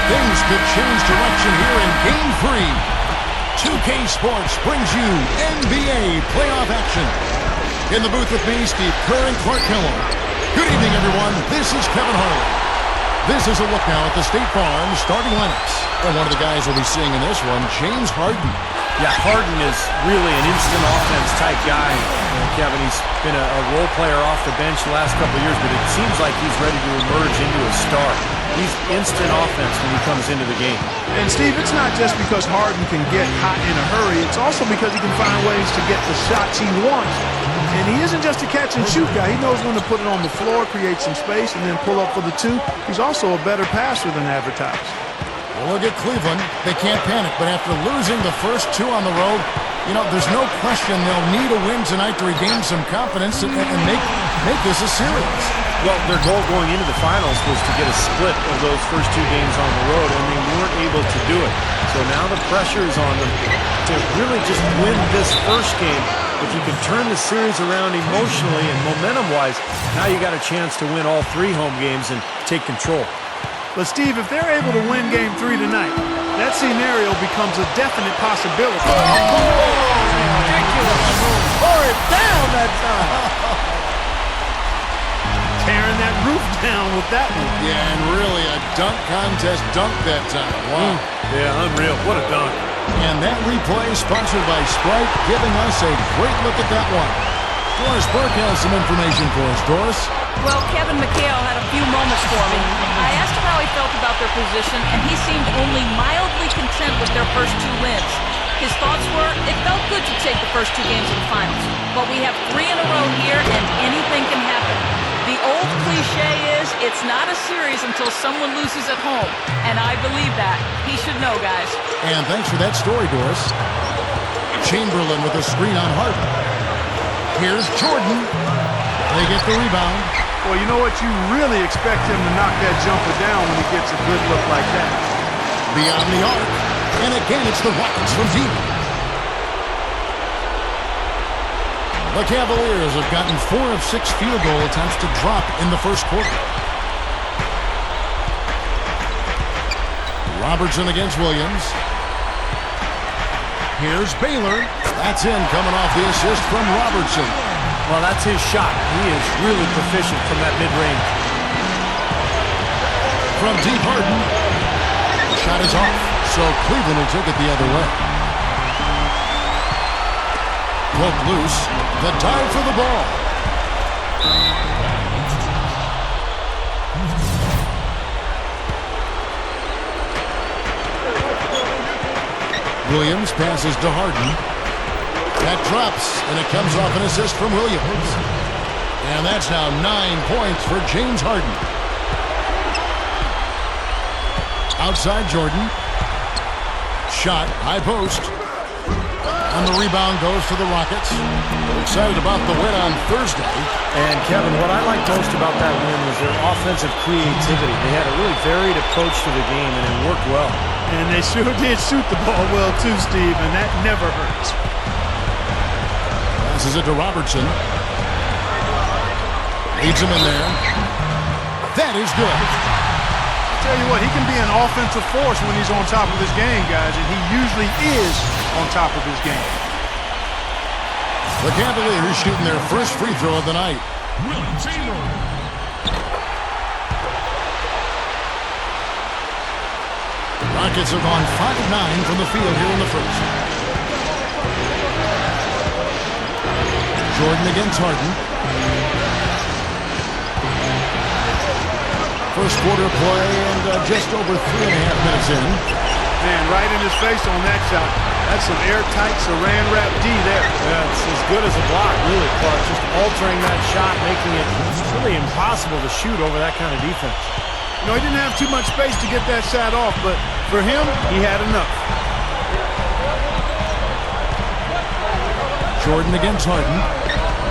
Things could change direction here in Game 3. 2K Sports brings you NBA playoff action. In the booth with me, Steve Kerr and Clark Kellogg. Good evening, everyone. This is Kevin Harlan. This is a look now at the State Farm starting lineups. And one of the guys we'll be seeing in this one, James Harden. Yeah, Harden is really an instant offense type guy. Kevin, he's been a role player off the bench the last couple of years, but it seems like he's ready to emerge into a star. He's instant offense when he comes into the game. And, Steve, it's not just because Harden can get hot in a hurry. It's also because he can find ways to get the shots he wants. And he isn't just a catch-and-shoot guy. He knows when to put it on the floor, create some space, and then pull up for the two. He's also a better passer than advertised. Well, look at Cleveland. They can't panic, but after losing the first two on the road, you know, there's no question they'll need a win tonight to regain some confidence and make this a series. Well, their goal going into the finals was to get a split of those first two games on the road, and they weren't able to do it. So now the pressure is on them to really just win this first game. If you can turn the series around emotionally and momentum-wise, now you got a chance to win all three home games and take control. But, Steve, if they're able to win Game 3 tonight, that scenario becomes a definite possibility. Oh, ridiculous. Pour it down that time. Tearing that roof down with that one. Yeah, and really a dunk contest dunk that time. Wow. Yeah, unreal. What a dunk. And that replay sponsored by Sprite, giving us a great look at that one. Doris Burke has some information for us. Doris? Well, Kevin McHale had a few moments for me. I asked him how he felt about their position, and he seemed only mildly content with their first two wins. His thoughts were, it felt good to take the first two games of the finals. But we have three in a row here, and anything can happen. The old cliche is, it's not a series until someone loses at home. And I believe that. He should know, guys. And thanks for that story, Doris. Chamberlain with a screen on Harden. Here's Jordan. They get the rebound. Well, you know what? You really expect him to knock that jumper down when he gets a good look like that. Beyond the arc. And again, it's the Rockets from deep. The Cavaliers have gotten 4 of 6 field goal attempts to drop in the first quarter. Robertson against Williams. Here's Baylor. That's in, coming off the assist from Robertson. Well, that's his shot. He is really proficient from that mid-range. From deep, Harden. The shot is off, so Cleveland will take it the other way. Broke loose. The dive for the ball. Williams passes to Harden. That drops, and it comes off an assist from Williams. And that's now 9 points for James Harden. Outside Jordan. Shot, high post. And the rebound goes to the Rockets. They're excited about the win on Thursday. And, Kevin, what I like most about that win was their offensive creativity. They had a really varied approach to the game, and it worked well. And they sure did shoot the ball well, too, Steve, and that never hurts. Passes it to Robertson. Leads him in there. That is good. Tell you what, he can be an offensive force when he's on top of his game, guys, and he usually is on top of his game. The Cavaliers shooting their first free throw of the night. Rockets have gone 5-9 from the field here in the first. Jordan against Harden. First quarter play and just over 3.5 minutes in. Man, right in his face on that shot. That's some airtight saran wrap D there. Yeah, it's as good as a block, really, Clark. Just altering that shot, making it really impossible to shoot over that kind of defense. You know, he didn't have too much space to get that shot off, but for him, he had enough. Jordan against Harden.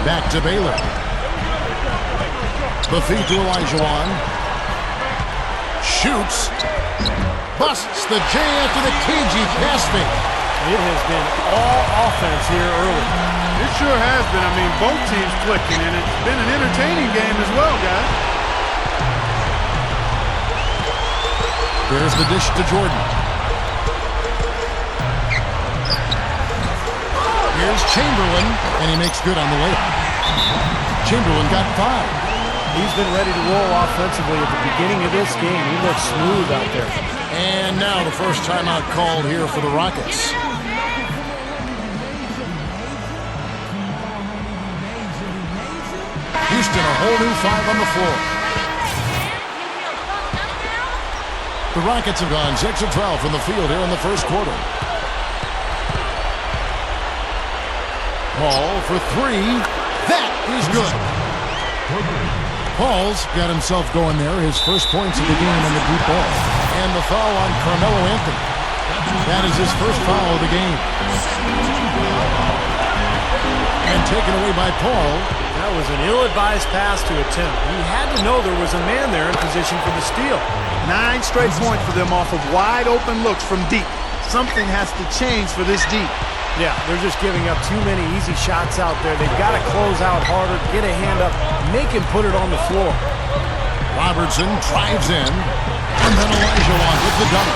Back to Baylor. The feed to Olajuwon. Shoots. Busts the J after the cagey pass fake. It has been all offense here early. It sure has been. I mean, both teams clicking, and it's been an entertaining game as well, guys. There's the dish to Jordan. Here's Chamberlain, and he makes good on the layup. Chamberlain got 5. He's been ready to roll offensively at the beginning of this game. He looks smooth out there. And now the first timeout called here for the Rockets. Houston, a whole new 5 on the floor. The Rockets have gone 6 of 12 from the field here in the first quarter. Paul for 3. That is good. Paul's got himself going there. His first points of the game on the deep ball. And the foul on Carmelo Anthony. That is his first foul of the game. And taken away by Paul. That was an ill-advised pass to attempt. He had to know there was a man there in position for the steal. 9 straight points for them off of wide open looks from deep. Something has to change for this deep. Yeah, they're just giving up too many easy shots out there. They've got to close out harder, get a hand up, make him put it on the floor. Robertson drives in, and then Olajuwon with the dunk.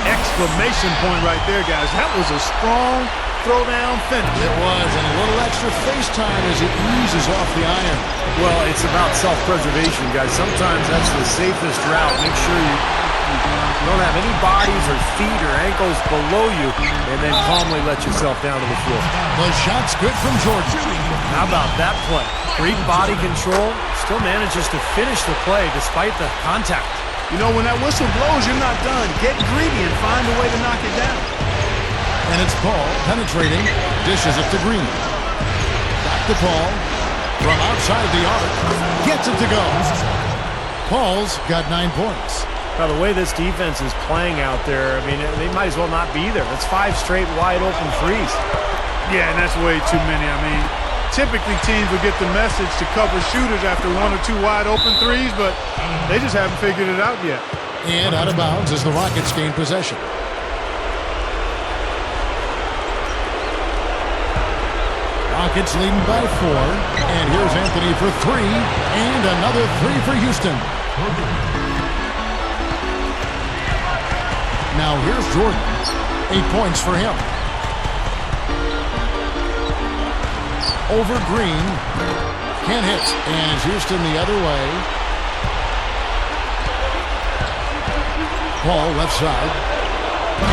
Exclamation point right there, guys. That was a strong throwdown finish. It was, and a little extra face time as he eases off the iron. Well, it's about self-preservation, guys. Sometimes that's the safest route. Make sure you don't have any bodies or feet or ankles below you, and then calmly let yourself down to the floor. The shot's good from Jordan. How about that play? Great body control, still manages to finish the play despite the contact. You know, when that whistle blows, you're not done. Get greedy and find a way to knock it down. And it's Paul penetrating, dishes it to Green. Back to Paul, from outside the arc, gets it to go. Paul's got 9 points. Now, the way this defense is playing out there, I mean, they might as well not be there. That's 5 straight wide open threes. Yeah, and that's way too many. I mean, typically teams will get the message to cover shooters after 1 or 2 wide open threes, but they just haven't figured it out yet. And out of bounds as the Rockets gain possession. Rockets leading by 4, and here's Anthony for 3, and another 3 for Houston. Now here's Jordan. 8 points for him. Over Green. Can't hit. And it's Houston the other way. Paul left side.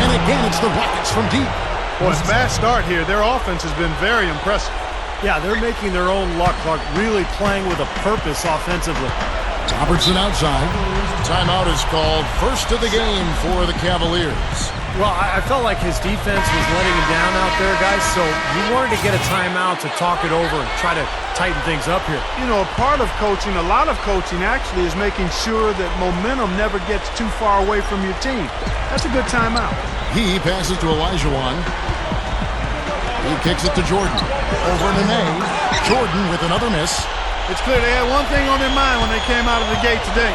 And again, it's the Rockets from deep. Boy, fast start here. Their offense has been very impressive. Yeah, they're making their own luck, Clark, really playing with a purpose offensively. Robertson outside. Timeout is called. First of the game for the Cavaliers. Well, I felt like his defense was letting him down out there, guys, so he wanted to get a timeout to talk it over and try to tighten things up here. You know, a part of coaching, a lot of coaching actually, is making sure that momentum never gets too far away from your team. That's a good timeout. He passes to Olajuwon. He kicks it to Jordan. Over to Nene. Jordan with another miss. It's clear they had one thing on their mind when they came out of the gate today.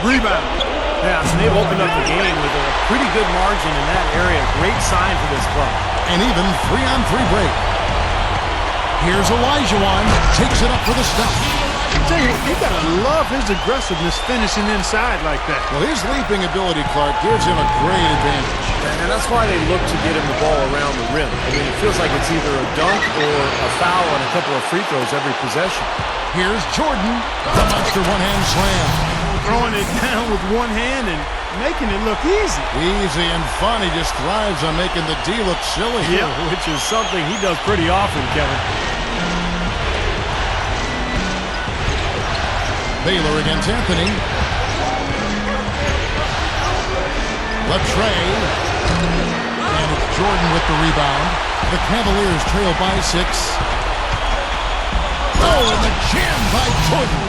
Rebound. Yeah, so they've opened up the game with a pretty good margin in that area. Great sign for this club. And even 3-on-3 break. Here's Olajuwon. Takes it up for the stop. I tell you, you gotta love his aggressiveness finishing inside like that. Well, his leaping ability, Clark, gives him a great advantage. And that's why they look to get him the ball around the rim. I mean, it feels like it's either a dunk or a foul on a couple of free throws every possession. Here's Jordan. The monster one-hand slam. Throwing it down with one hand and making it look easy. Easy and fun. He just thrives on making the D look silly. Yeah, which is something he does pretty often, Kevin. Baylor against Anthony. Left tray. And it's Jordan with the rebound. The Cavaliers trail by 6. Oh, and the jam by Jordan.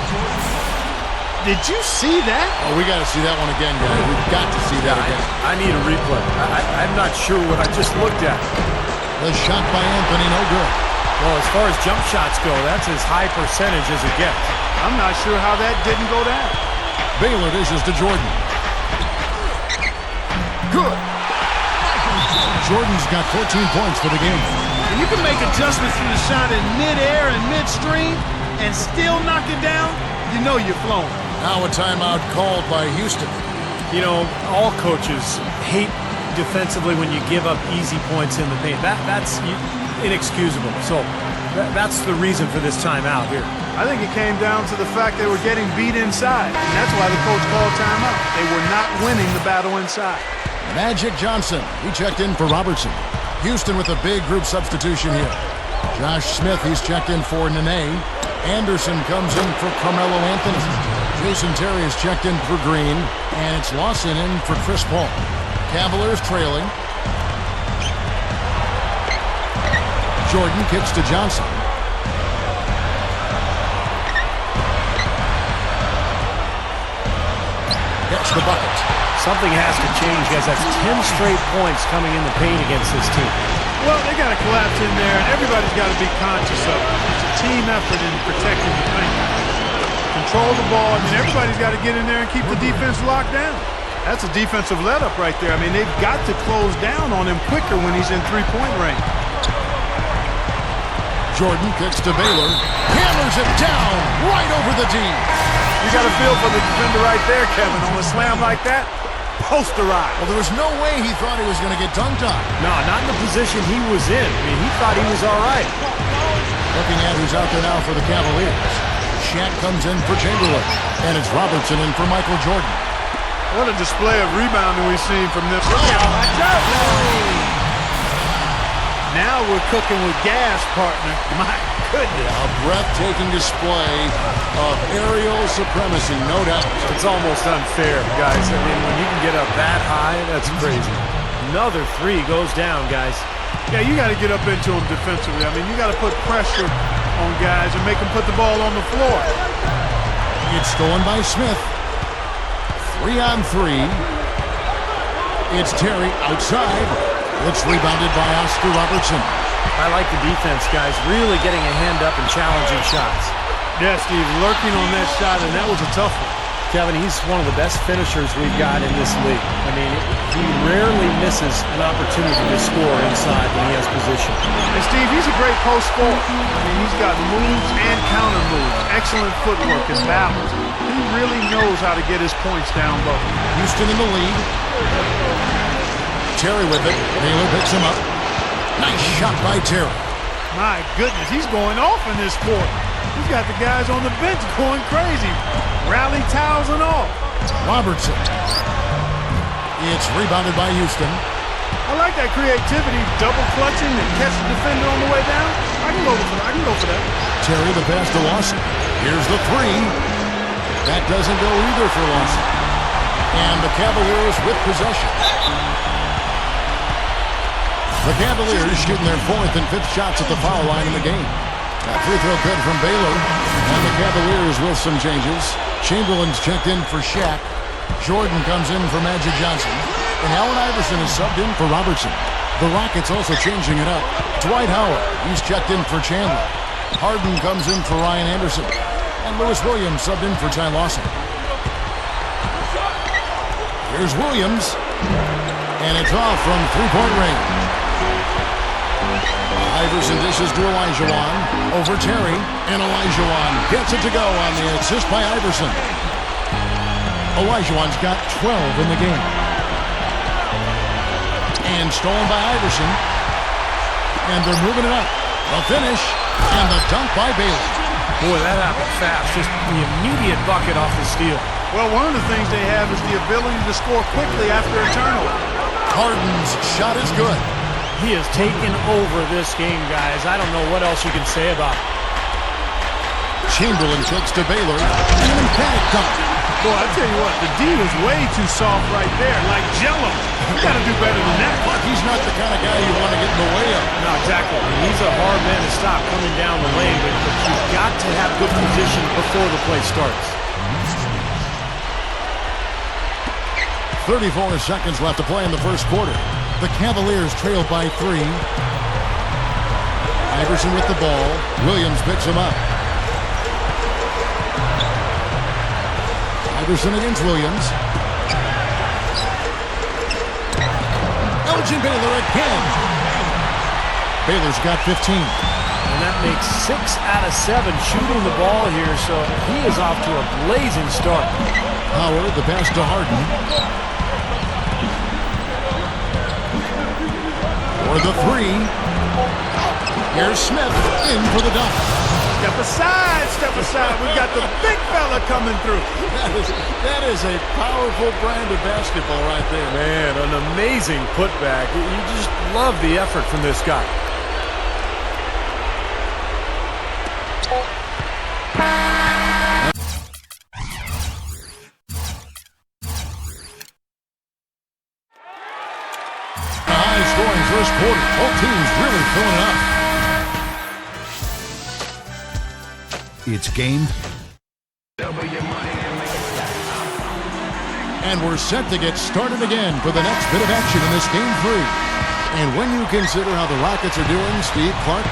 Did you see that? Oh, we got to see that one again, guys. We've got to see that again. I need a replay. I'm not sure what I just looked at. The shot by Anthony, no good. Well, as far as jump shots go, that's as high percentage as it gets. I'm not sure how that didn't go down. Baylor dishes to Jordan. Good. Jordan's got 14 points for the game. And you can make adjustments to the shot in midair and midstream and still knock it down, you know you're flowing. Now a timeout called by Houston. You know, all coaches hate defensively when you give up easy points in the paint. That's inexcusable. So that's the reason for this timeout here. I think it came down to the fact they were getting beat inside, and that's why the coach called timeout. They were not winning the battle inside. Magic Johnson, he checked in for Robertson. Houston with a big group substitution here. Josh Smith, he's checked in for Nene. Anderson comes in for Carmelo Anthony. Jason Terry is checked in for Green, and it's Lawson in for Chris Paul. Cavaliers trailing. Jordan kicks to Johnson. Gets the bucket. Something has to change, guys. That's 10 straight points coming in the paint against this team. Well, they got to collapse in there, and everybody's got to be conscious of it. It's a team effort in protecting the paint. Control the ball. I mean, everybody's got to get in there and keep the defense locked down. That's a defensive let-up right there. I mean, they've got to close down on him quicker when he's in three-point range. Jordan kicks to Baylor. Hammers it down right over the D. You got a feel for the defender right there, Kevin. On a slam like that, posterize. Well, there was no way he thought he was going to get dunked on. No, not in the position he was in. I mean, he thought he was all right. Looking at who's out there now for the Cavaliers. Shaq comes in for Chamberlain, and it's Robertson in for Michael Jordan. What a display of rebounding we've seen from this. Now we're cooking with gas, partner. My goodness. A breathtaking display of aerial supremacy, no doubt. It's almost unfair, guys. I mean, when you can get up that high, that's crazy. Another three goes down, guys. Yeah, you got to get up into them defensively. I mean, you got to put pressure on guys and make them put the ball on the floor. It's stolen by Smith. 3-on-3. It's Terry outside. It's rebounded by Oscar Robertson. I like the defense, guys. Really getting a hand up and challenging shots. Yeah, Steve, lurking on that shot, and that was a tough one. Kevin, he's one of the best finishers we've got in this league. I mean, he rarely misses an opportunity to score inside when he has position. And Steve, he's a great post scorer. I mean, he's got moves and counter moves. Excellent footwork and balance. He really knows how to get his points down low. Houston in the lead. Terry with it. Baylor picks him up. Nice shot by Terry. My goodness, he's going off in this quarter. He's got the guys on the bench going crazy. Rally towels and all. Robertson. It's rebounded by Houston. I like that creativity, double clutching and catch the defender on the way down. I can go for that. Terry the pass to Lawson. Here's the three. That doesn't go either for Lawson. And the Cavaliers with possession. The Cavaliers shooting their fourth and fifth shots at the foul line in the game. That free throw good from Baylor. And the Cavaliers with some changes. Chamberlain's checked in for Shaq. Jordan comes in for Magic Johnson. And Allen Iverson is subbed in for Robertson. The Rockets also changing it up. Dwight Howard, he's checked in for Chandler. Harden comes in for Ryan Anderson. And Lewis Williams subbed in for Ty Lawson. Here's Williams. And it's off from three-point range. Iverson dishes to Olajuwon. Over Terry. And Olajuwon gets it to go on the assist by Iverson. Olajuwon's got 12 in the game. And stolen by Iverson. And they're moving it up. The finish. And the dunk by Baylor. Boy, that happened fast. Just the immediate bucket off the steal. Well, one of the things they have is the ability to score quickly after a turnover. Harden's shot is good. He has taken over this game, guys. I don't know what else you can say about it. Chamberlain kicks to Baylor. And an emphatic dunk. Boy, I tell you what, the D was way too soft right there, like Jell-O. You got to do better than that. But he's not the kind of guy you want to get in the way of. No, exactly. He's a hard man to stop coming down the lane, but you've got to have good position before the play starts. 34 seconds left to play in the first quarter. The Cavaliers trail by 3. Iverson with the ball. Williams picks him up. Iverson against Williams. Elgin Baylor again. Baylor's got 15. And that makes 6 out of 7 shooting the ball here, so he is off to a blazing start. Howard, the pass to Harden. For the three. Here's Smith in for the dunk. Step aside, step aside. We've got the big fella coming through. That is a powerful brand of basketball right there. Man, an amazing putback. You just love the effort from this guy. High-scoring first quarter. Both teams really filling it up. It's game. And we're set to get started again for the next bit of action in this game 3. And when you consider how the Rockets are doing, Steve, Clark,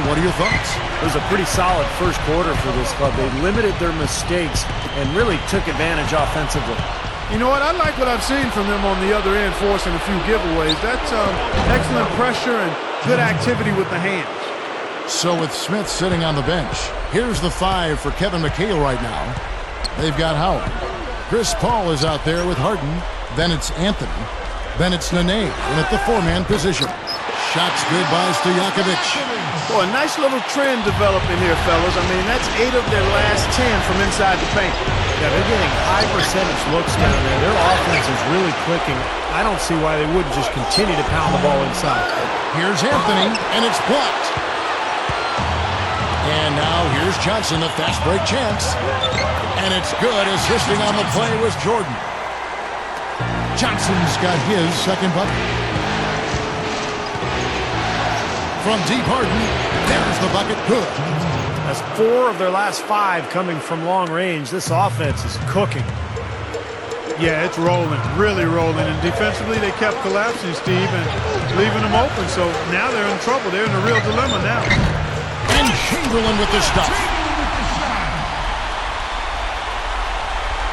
what are your thoughts? It was a pretty solid first quarter for this club. They limited their mistakes and really took advantage offensively. You know what? I like what I've seen from them on the other end, forcing a few giveaways. That's excellent pressure and good activity with the hands. So with Smith sitting on the bench, here's the 5 for Kevin McHale right now. They've got Howard. Chris Paul is out there with Harden. Then it's Anthony. Then it's Nene in at the 4-man position. Shots good by Stojakovic. Boy, a nice little trend developing here, fellas. I mean, that's 8 of their last 10 from inside the paint. Yeah, they're getting high percentage looks down there. Their offense is really clicking. I don't see why they wouldn't just continue to pound the ball inside. Here's Anthony, and it's blocked. And now here's Johnson, a fast break chance. And it's good. Assisting on the play was Jordan. Johnson's got his second bucket. From deep Harden, there's the bucket. Good. That's 4 of their last 5 coming from long range. This offense is cooking. Yeah, it's rolling, really rolling. And defensively, they kept collapsing, Steve, and leaving them open. So now they're in trouble. They're in a real dilemma now. And Chamberlain with the stuff.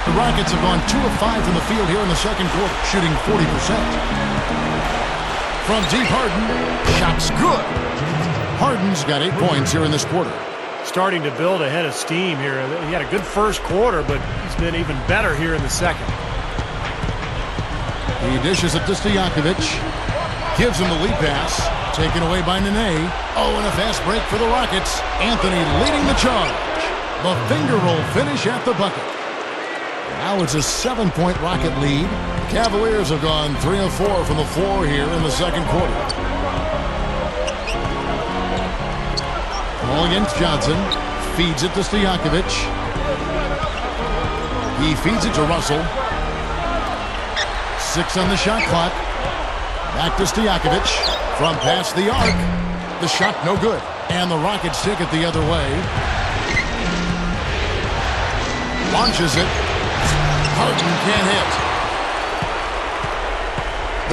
The Rockets have gone 2 of 5 from the field here in the second quarter, shooting 40%. From deep Harden, shots good. Harden's got 8 points here in this quarter. Starting to build a head of steam here. He had a good first quarter, but he's been even better here in the second. He dishes it to Stojakovic. Gives him the lead pass. Taken away by Nene. Oh, and a fast break for the Rockets. Anthony leading the charge. The finger roll finish at the bucket. Now it's a 7-point Rocket lead. Cavaliers have gone 3 of 4 from the floor here in the second quarter. Ball against Johnson. Feeds it to Stojakovic. He feeds it to Russell. 6 on the shot clock. Back to Stojakovic. From past the arc. The shot no good. And the Rockets take it the other way. Launches it. Harden can't hit.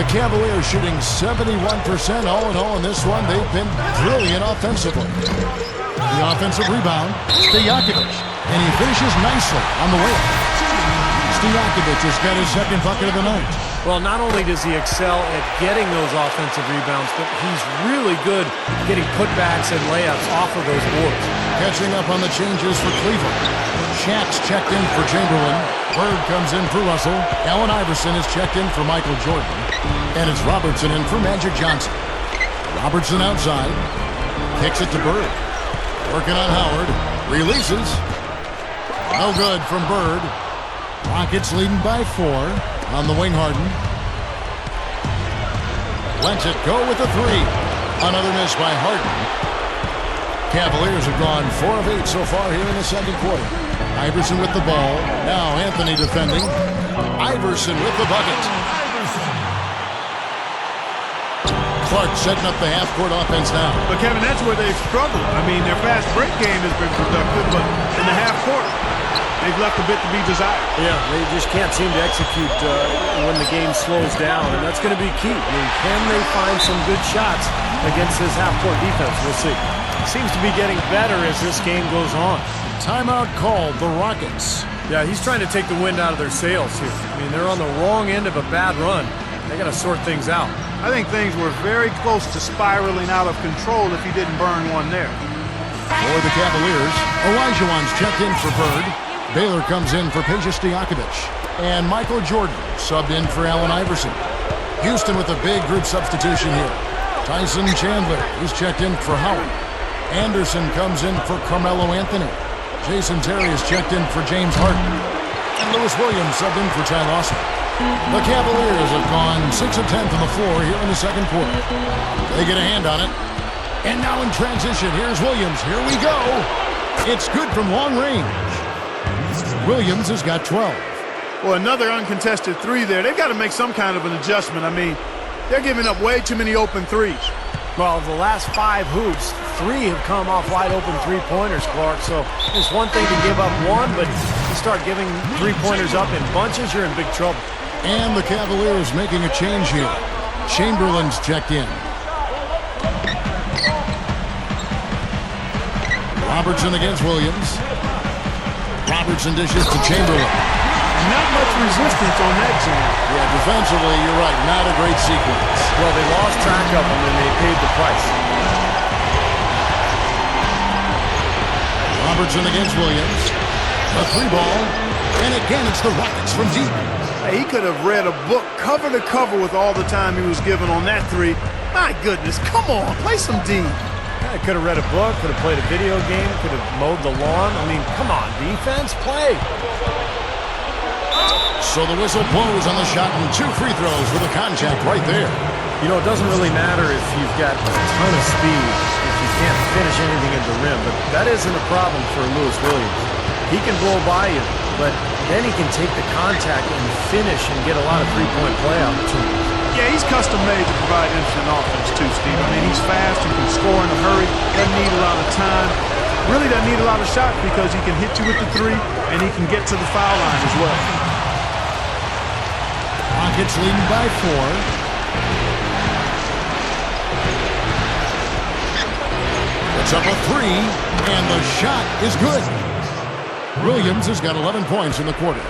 The Cavaliers shooting 71% all in all in this one. They've been brilliant offensively. The offensive rebound. Stojakovic. And he finishes nicely on the way up. Stojakovic has got his second bucket of the night. Well, not only does he excel at getting those offensive rebounds, but he's really good getting putbacks and layups off of those boards. Catching up on the changes for Cleveland. Shaq's checked in for Chamberlain. Bird comes in for Russell. Allen Iverson is checked in for Michael Jordan. And it's Robertson in for Magic Johnson. Robertson outside. Kicks it to Bird. Working on Howard. Releases. No good from Bird. Rockets leading by 4 on the wing. Harden lets it go with the 3. Another miss by Harden. Cavaliers have gone 4 of 8 so far here in the second quarter. Iverson with the ball. Now Anthony defending. Iverson with the bucket. Clark setting up the half-court offense now. But, Kevin, that's where they've struggled. I mean, their fast break game has been productive, but in the half court, they've left a bit to be desired. Yeah, they just can't seem to execute when the game slows down, and that's going to be key. I mean, can they find some good shots against this half-court defense? We'll see. Seems to be getting better as this game goes on. Timeout called, the Rockets. Yeah, he's trying to take the wind out of their sails here. I mean, they're on the wrong end of a bad run. They got to sort things out. I think things were very close to spiraling out of control if he didn't burn one there. For the Cavaliers, Olajuwon's checked in for Bird. Baylor comes in for Peja Stojakovic. And Michael Jordan subbed in for Allen Iverson. Houston with a big group substitution here. Tyson Chandler, he's checked in for Howard. Anderson comes in for Carmelo Anthony. Jason Terry is checked in for James Harden. And Lewis Williams subbed in for Ty Lawson. The Cavaliers have gone 6 of 10 from the floor here in the second quarter. They get a hand on it. And now in transition, here's Williams. Here we go. It's good from long range. Williams has got 12. Well, another uncontested three there. They've got to make some kind of an adjustment. I mean, they're giving up way too many open threes. Well, the last 5 hoops, 3 have come off wide open three-pointers, Clark. So it's one thing to give up one, but you start giving three-pointers up in bunches, you're in big trouble. And the Cavaliers making a change here. Chamberlain's checked in. Robertson against Williams. Robertson dishes to Chamberlain. Not much resistance on that jam. Yeah, defensively, you're right. Not a great sequence. Well, they lost track of him, and they paid the price. Robertson against Williams. A 3-ball. And again, it's the Rockets from deep. Hey, he could have read a book cover to cover with all the time he was given on that three. My goodness, come on, play some D. Yeah, could have read a book, could have played a video game, could have mowed the lawn. I mean, come on, defense, play. So the whistle blows on the shot and 2 free throws with a contact right there. You know, it doesn't really matter if you've got a ton of speed, if you can't finish anything at the rim, but that isn't a problem for Lewis Williams. He can blow by you, but then he can take the contact and finish and get a lot of three-point play opportunities. Yeah, he's custom-made to provide instant offense too, Steve. I mean, he's fast, he can score in a hurry, doesn't need a lot of time. Really doesn't need a lot of shots because he can hit you with the three and he can get to the foul line as well. Rockets leading by 4. It's up a 3, and the shot is good. Williams has got 11 points in the quarter.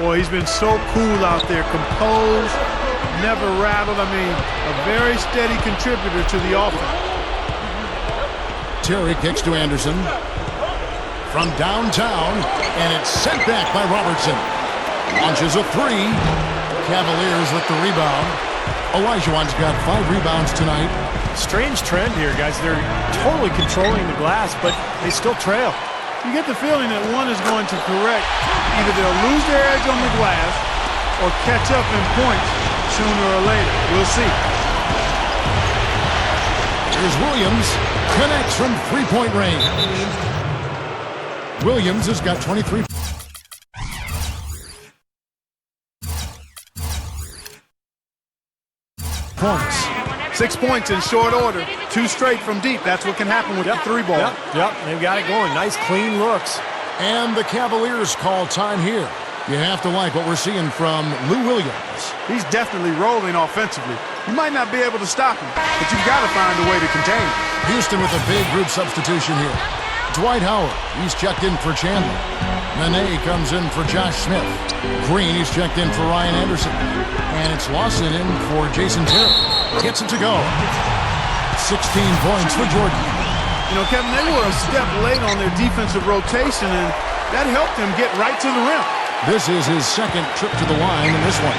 Boy, he's been so cool out there, composed, never rattled. I mean, a very steady contributor to the offense. Terry kicks to Anderson. From downtown, and it's sent back by Robertson. Launches a 3. Cavaliers with the rebound. Olajuwon's got 5 rebounds tonight. Strange trend here, guys. They're totally controlling the glass, but they still trail. You get the feeling that one is going to correct. Either they'll lose their edge on the glass or catch up in points sooner or later. We'll see. Here's Williams. Connects from three-point range. Williams has got 23 points. 6 points in short order. 2 straight from deep. That's what can happen with the 3-ball. Yep, they've got it going. Nice, clean looks. And the Cavaliers call time here. You have to like what we're seeing from Lou Williams. He's definitely rolling offensively. You might not be able to stop him, but you've got to find a way to contain him. Houston with a big group substitution here. Dwight Howard, he's checked in for Chandler. Nene comes in for Josh Smith. Green, he's checked in for Ryan Anderson. And it's Lawson in for Jason Terry. Gets it to go. 16 points for Jordan. You know, Kevin, they were a step late on their defensive rotation, and that helped them get right to the rim. This is his second trip to the line in this one.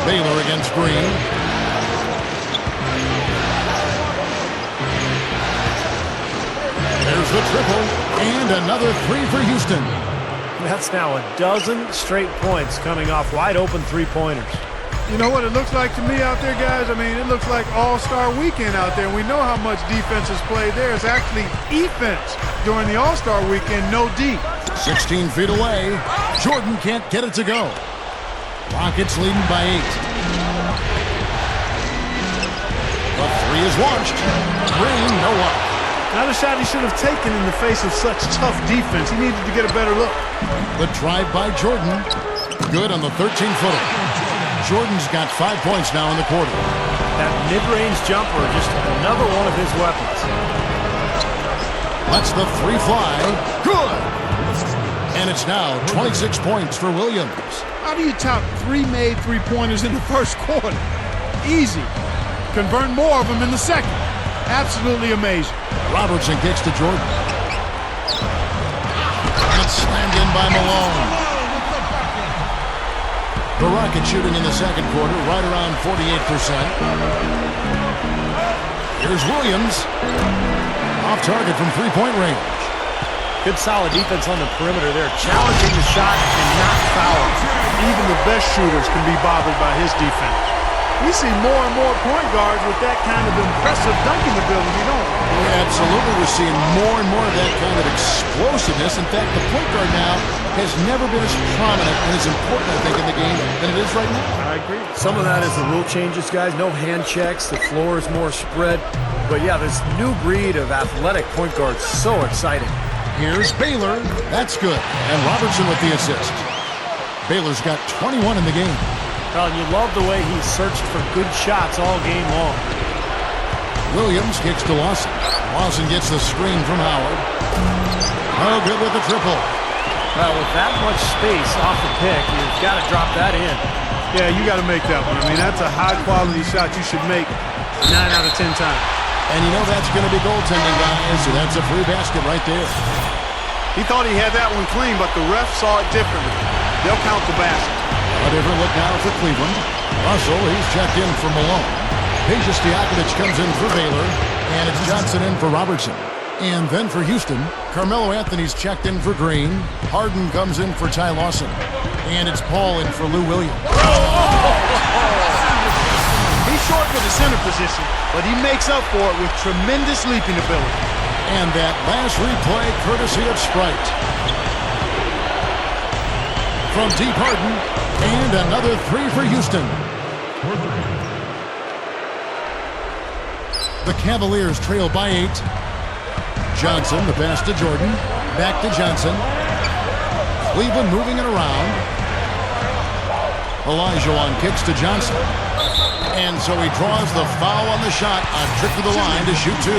Baylor against Green. There's the triple, and another 3 for Houston. That's now a dozen straight points coming off wide open three-pointers. You know what it looks like to me out there, guys? I mean, it looks like All-Star Weekend out there. We know how much defense is played there. It's actually defense during the All-Star Weekend, no D. 16 feet away. Jordan can't get it to go. Rockets leading by 8. The 3 is launched. Green, no luck. Not a shot he should have taken in the face of such tough defense. He needed to get a better look. The drive by Jordan. Good on the 13-footer. Jordan's got 5 points now in the quarter. That mid-range jumper, just another one of his weapons. Lets the 3 fly. Good! And it's now 26 points for Williams. How do you top 3 made three-pointers in the first quarter? Easy. Convert more of them in the second. Absolutely amazing. Robertson kicks to Jordan. And it's slammed in by Malone. The Rockets shooting in the second quarter, right around 48%. Here's Williams. Off target from three-point range. Good solid defense on the perimeter there, challenging the shot and not fouling. Even the best shooters can be bothered by his defense. We see more and more point guards with that kind of impressive dunking ability, don't we? Yeah, absolutely. We're seeing more and more of that kind of explosiveness. In fact, the point guard now has never been as prominent and as important, I think, in the game than it is right now. I agree. Some of that is the rule changes, guys. No hand checks. The floor is more spread. But yeah, this new breed of athletic point guards, so exciting. Here's Baylor. That's good. And Robertson with the assist. Baylor's got 21 in the game. Well, and you love the way he searched for good shots all game long. Williams kicks to Lawson. Lawson gets the screen from Howard. Oh, good with the triple. Well, with that much space off the pick, you've got to drop that in. Yeah, you got to make that one. I mean, that's a high-quality shot you should make 9 out of 10 times. And you know that's going to be goaltending, guys, so that's a free basket right there. He thought he had that one clean, but the ref saw it differently. They'll count the basket. A different look now for Cleveland. Russell, he's checked in for Malone. Peja Stojakovic comes in for Baylor, and it's Johnson in for Robertson. And then for Houston, Carmelo Anthony's checked in for Green. Harden comes in for Ty Lawson. And it's Paul in for Lou Williams. He's short for the center position, but he makes up for it with tremendous leaping ability. And that last replay courtesy of Sprite. From deep Harden, and another three for Houston. The Cavaliers trail by 8. Johnson, the pass to Jordan. Back to Johnson. Cleveland moving it around. Olajuwon kicks to Johnson. And so he draws the foul on the shot. A trip to the line to shoot 2.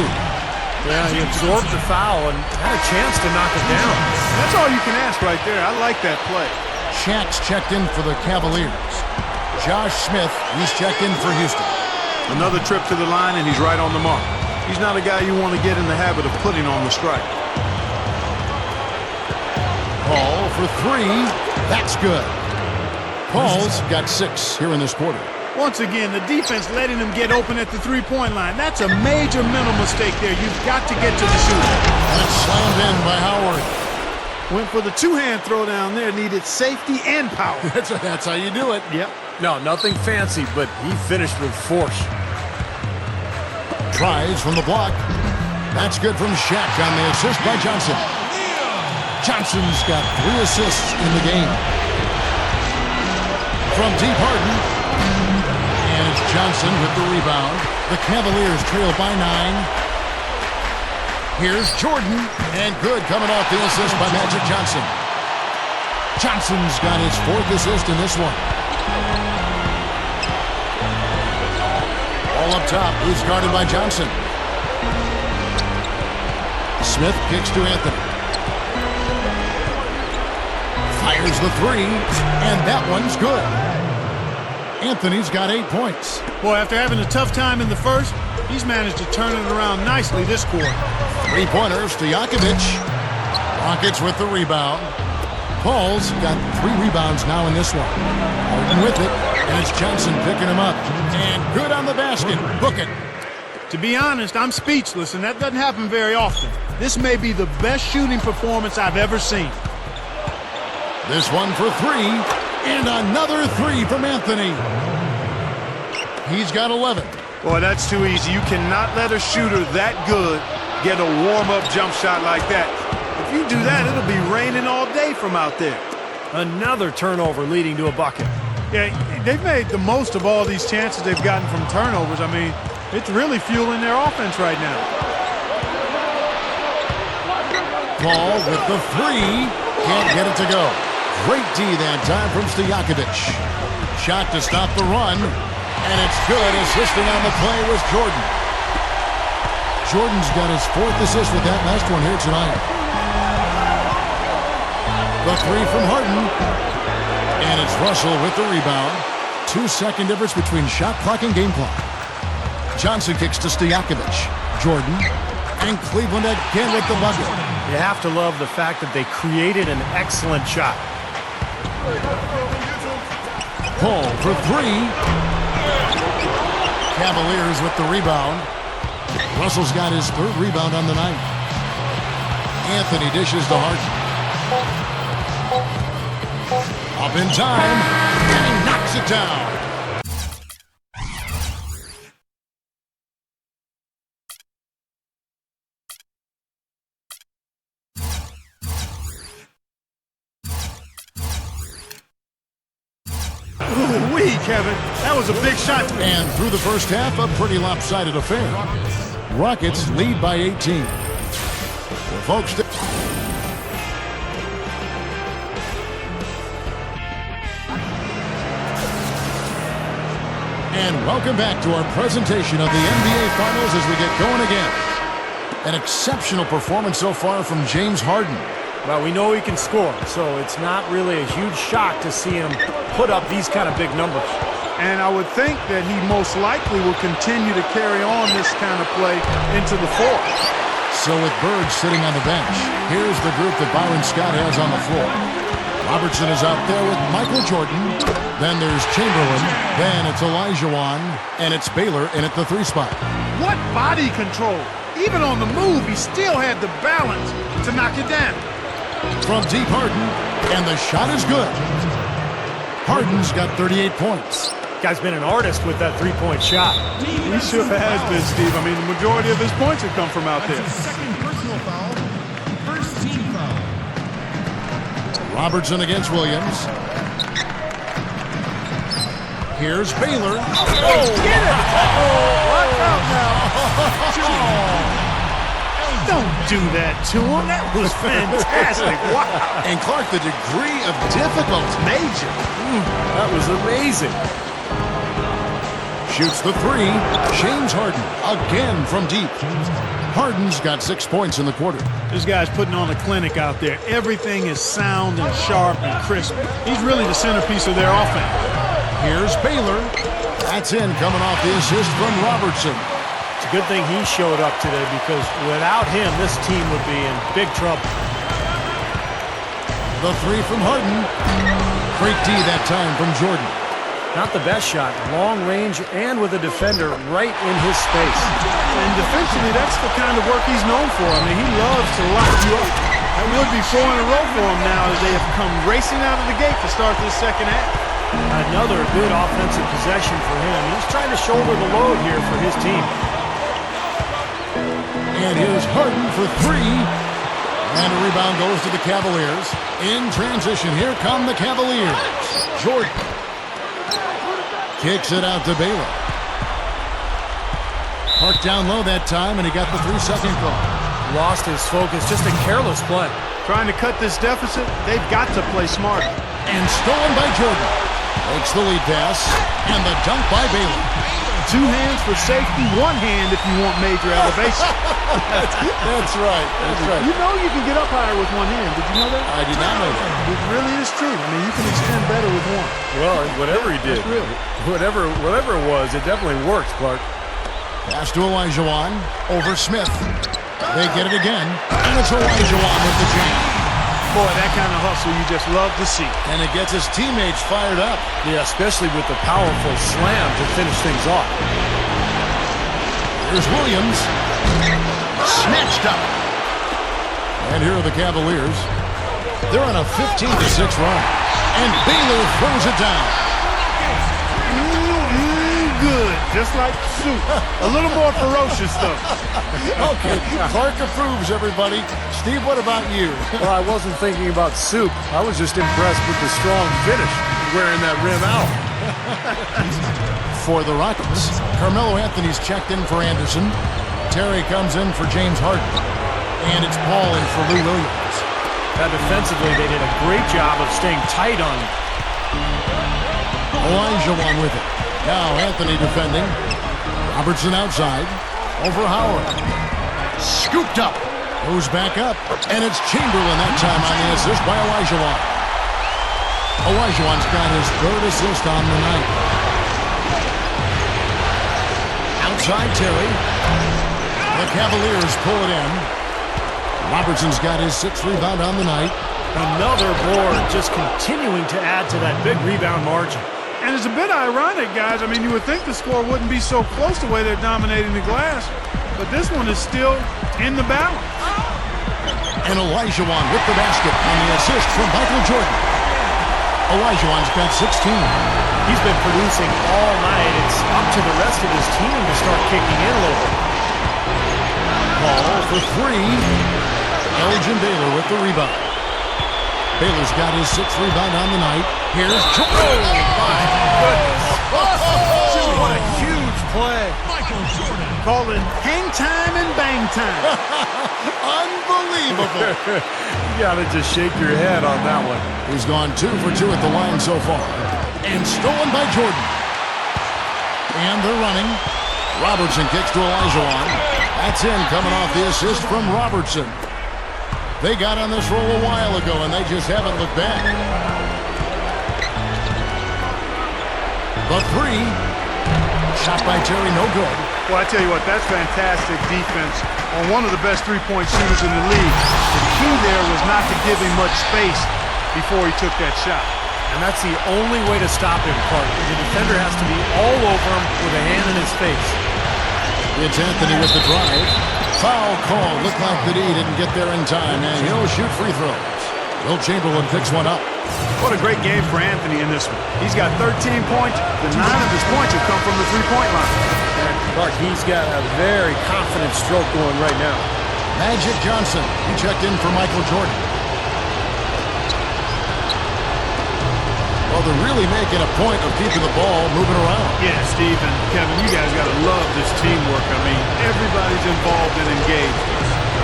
Yeah, he absorbed the foul and had a chance to knock it down. That's all you can ask right there. I like that play. Shaq's checked in for the Cavaliers. Josh Smith, he's checked in for Houston. Another trip to the line, and he's right on the mark. He's not a guy you want to get in the habit of putting on the strike. Paul for 3. That's good. Paul's got 6 here in this quarter. Once again, the defense letting him get open at the three-point line. That's a major mental mistake there. You've got to get to the shooter. And it's slammed in by Howard. Went for the two-hand throw down there. Needed safety and power. That's how you do it. Yep. No, nothing fancy, but he finished with force. Tries from the block. That's good from Shaq on the assist by Johnson. Johnson's got 3 assists in the game. From deep Harden. And it's Johnson with the rebound. The Cavaliers trail by 9. Here's Jordan, and good coming off the assist by Magic Johnson. Johnson's got his 4th assist in this one. All up top, he's guarded by Johnson. Smith kicks to Anthony. Fires the 3, and that one's good. Anthony's got 8 points. Boy, after having a tough time in the first, he's managed to turn it around nicely this quarter. 3-pointers to Stojakovic. Rockets with the rebound. Paul's got 3 rebounds now in this one. Harden with it, and it's Johnson picking him up. And good on the basket. Book it. To be honest, I'm speechless, and that doesn't happen very often. This may be the best shooting performance I've ever seen. This one for 3, and another 3 from Anthony. He's got 11. Boy, that's too easy. You cannot let a shooter that good get a warm-up jump shot like that. If you do that, it'll be raining all day from out there. Another turnover leading to a bucket. Yeah, they've made the most of all these chances they've gotten from turnovers. I mean, it's really fueling their offense right now. Paul with the 3. Can't get it to go. Great D that time from Stojakovic. Shot to stop the run. And it's good. Assisting on the play was Jordan. Jordan's got his 4th assist with that last one here tonight. The 3 from Harden. And it's Russell with the rebound. 2-second difference between shot clock and game clock. Johnson kicks to Stojakovic. Jordan. And Cleveland again with the bucket. You have to love the fact that they created an excellent shot. Paul for three. Cavaliers with the rebound. Russell's got his third rebound on the night. Anthony dishes to Harden. Up in time, and he knocks it down. Ooh-wee, Kevin. That was a big shot. And through the first half, a pretty lopsided affair. Rockets lead by 18. Well, folks, and welcome back to our presentation of the NBA Finals as we get going again. An exceptional performance so far from James Harden. Well, we know he can score, so it's not really a huge shock to see him put up these kind of big numbers. And I would think that he most likely will continue to carry on this kind of play into the fourth. So with Bird sitting on the bench, here's the group that Byron Scott has on the floor. Robertson is out there with Michael Jordan. Then there's Chamberlain. Then it's Olajuwon. And it's Baylor in at the 3 spot. What body control. Even on the move, he still had the balance to knock it down. From deep, Harden. And the shot is good. Harden's got 38 points. Guy's been an artist with that three-point shot. He sure has been, Steve. I mean, the majority of his points have come from out there. Second personal foul. First team foul. Robertson against Williams. Here's Baylor. Oh, get it! Watch out now. Don't do that to him. That was fantastic. Wow. And Clark, the degree of difficulty. Major. That was amazing. Shoots the 3. James Harden again from deep. Harden's got 6 points in the quarter. This guy's putting on a clinic out there. Everything is sound and sharp and crisp. He's really the centerpiece of their offense. Here's Baylor. That's in, coming off the assist from Robertson. It's a good thing he showed up today because without him, this team would be in big trouble. The 3 from Harden. Great D that time from Jordan. Not the best shot, long range and with a defender right in his space. And defensively, that's the kind of work he's known for. I mean, he loves to lock you up. That would be 4 in a row for him now as they have come racing out of the gate to start this second half. Another good offensive possession for him. He's trying to shoulder the load here for his team. And here's Harden for 3. And a rebound goes to the Cavaliers. In transition, here come the Cavaliers. Jordan kicks it out to Baylor. Parked down low that time, and he got the 3-second call. Lost his focus, just a careless play. Trying to cut this deficit, they've got to play smart. And stolen by Jordan. Takes the lead pass, and the dunk by Baylor. 2 hands for safety, 1 hand if you want major elevation. That's right. That's right. You know you can get up higher with 1 hand. Did you know that? I did not know that. It really is true. I mean, you can extend better with 1. Well, whatever he did, Really. whatever it was, it definitely worked, Clark. Pass to Olajuwon over Smith. They get it again, and it's Olajuwon with the jam. Boy, that kind of hustle you just love to see. And it gets his teammates fired up. Yeah, especially with the powerful slam to finish things off. Here's Williams. Snatched up. And here are the Cavaliers. They're on a 15-6 run. And Baylor throws it down. Good. Just like soup. A little more ferocious, though. Okay, Clark approves, everybody. Steve, what about you? Well, I wasn't thinking about soup. I was just impressed with the strong finish, wearing that rim out. For the Rockets, Carmelo Anthony's checked in for Anderson. Terry comes in for James Harden. And it's Paul in for Lou Williams. Now, defensively, they did a great job of staying tight on him. Olajuwon with it. Now Anthony defending. Robertson outside. Over Howard. Scooped up. Goes back up. And it's Chamberlain that time on the assist by Olajuwon. Olajuwon's got his 3rd assist on the night. Outside Terry. The Cavaliers pull it in. Robertson's got his 6th rebound on the night. Another board, just continuing to add to that big rebound margin. And it's a bit ironic, guys. I mean, you would think the score wouldn't be so close the way they're dominating the glass, but this one is still in the balance. And Olajuwon with the basket on the assist from Michael Jordan. Olajuwon's got 16. He's been producing all night. It's up to the rest of his team to start kicking in a little bit. Ball for 3. Elgin Baylor with the rebound. Baylor's got his 6th rebound on the night. Here's Jordan. Oh, my goodness. What a huge play. Michael Jordan. Calling hang time and bang time. Unbelievable. You got to just shake your head on that one. He's gone 2 for 2 at the line so far. And stolen by Jordan. And they're running. Robertson kicks to Olajuwon. That's in, coming off the assist from Robertson. They got on this roll a while ago, and they just haven't looked back. The 3. Shot by Terry, no good. Well, I tell you what, that's fantastic defense on one of the best three-point shooters in the league. The key there was not to give him much space before he took that shot. And that's the only way to stop him, Clark. The defender has to be all over him with a hand in his face. It's Anthony with the drive. Foul call. Looked like that he didn't get there in time, and he'll shoot free throws. Will Chamberlain picks one up. What a great game for Anthony in this one. He's got 13 points. The 9 of his points have come from the three-point line. Clark, he's got a very confident stroke going right now. Magic Johnson. He checked in for Michael Jordan. Well, they're really making a point of keeping the ball moving around. Yeah, Steve and Kevin, you guys got to love this teamwork. I mean, everybody's involved and engaged.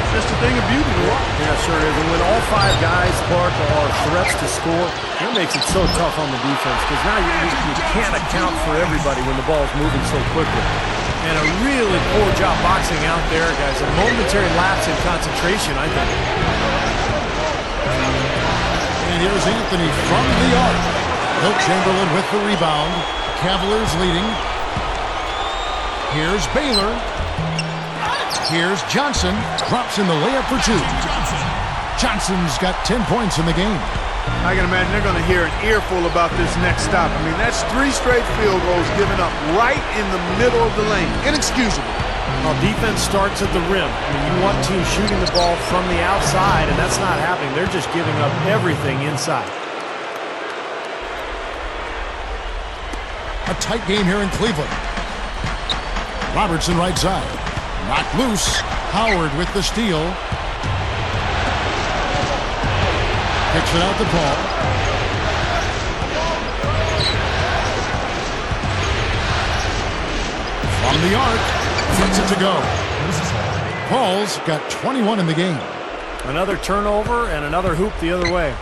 It's just a thing of beauty to watch. Yeah, sure is. And when all 5 guys, Clark, are threats to score, that makes it so tough on the defense because now you can't account for everybody when the ball's moving so quickly. And a really poor job boxing out there, guys. A momentary lapse in concentration, I think. And here's Anthony from the arc. Wilt Chamberlain with the rebound. Cavaliers leading. Here's Baylor. Here's Johnson. Drops in the layup for 2. Johnson's got 10 points in the game. I can imagine they're going to hear an earful about this next stop. I mean, that's 3 straight field goals given up right in the middle of the lane. Inexcusable. Well, defense starts at the rim. I mean, you want teams shooting the ball from the outside, and that's not happening. They're just giving up everything inside. A tight game here in Cleveland. Robertson right side. Knocked loose. Howard with the steal. Kicks it out to Paul. From the arc. Gets it to go. Paul's got 21 in the game. Another turnover and another hoop the other way.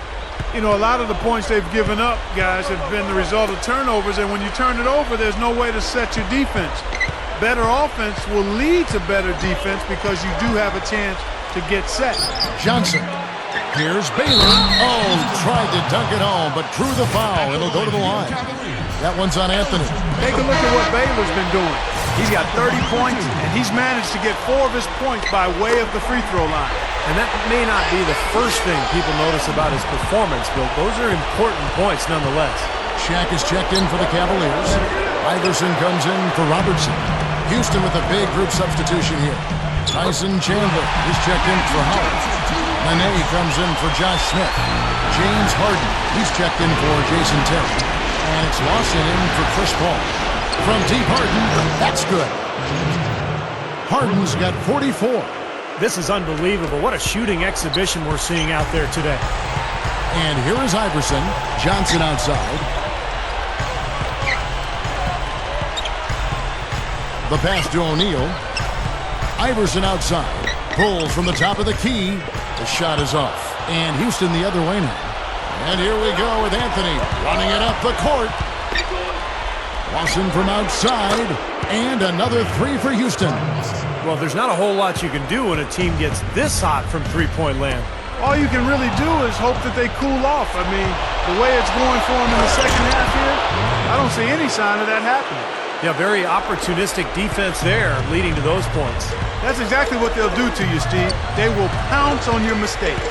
You know, a lot of the points they've given up, guys, have been the result of turnovers, and when you turn it over, there's no way to set your defense. Better offense will lead to better defense because you do have a chance to get set. Johnson. Here's Baylor. Oh, tried to dunk it home, but drew the foul. It'll go to the line. That one's on Anthony. Take a look at what Baylor's been doing. He's got 30 points, and he's managed to get 4 of his points by way of the free throw line. And that may not be the first thing people notice about his performance, Bill. Those are important points nonetheless. Shaq is checked in for the Cavaliers. Iverson comes in for Robertson. Houston with a big group substitution here. Tyson Chandler is checked in for Howard. Nene comes in for Josh Smith. James Harden, he's checked in for Jason Terry. And it's Lawson in for Chris Paul. From deep Harden, that's good. Harden's got 44. This is unbelievable. What a shooting exhibition we're seeing out there today. And here is Iverson. Johnson outside. The pass to O'Neal. Iverson outside. Pulls from the top of the key. The shot is off. And Houston the other way now. And here we go with Anthony running it up the court. Lawson from outside. And another 3 for Houston. Well, there's not a whole lot you can do when a team gets this hot from three-point land. All you can really do is hope that they cool off. I mean, the way it's going for them in the second half here, I don't see any sign of that happening. Yeah, very opportunistic defense there, leading to those points. That's exactly what they'll do to you, Steve. They will pounce on your mistakes.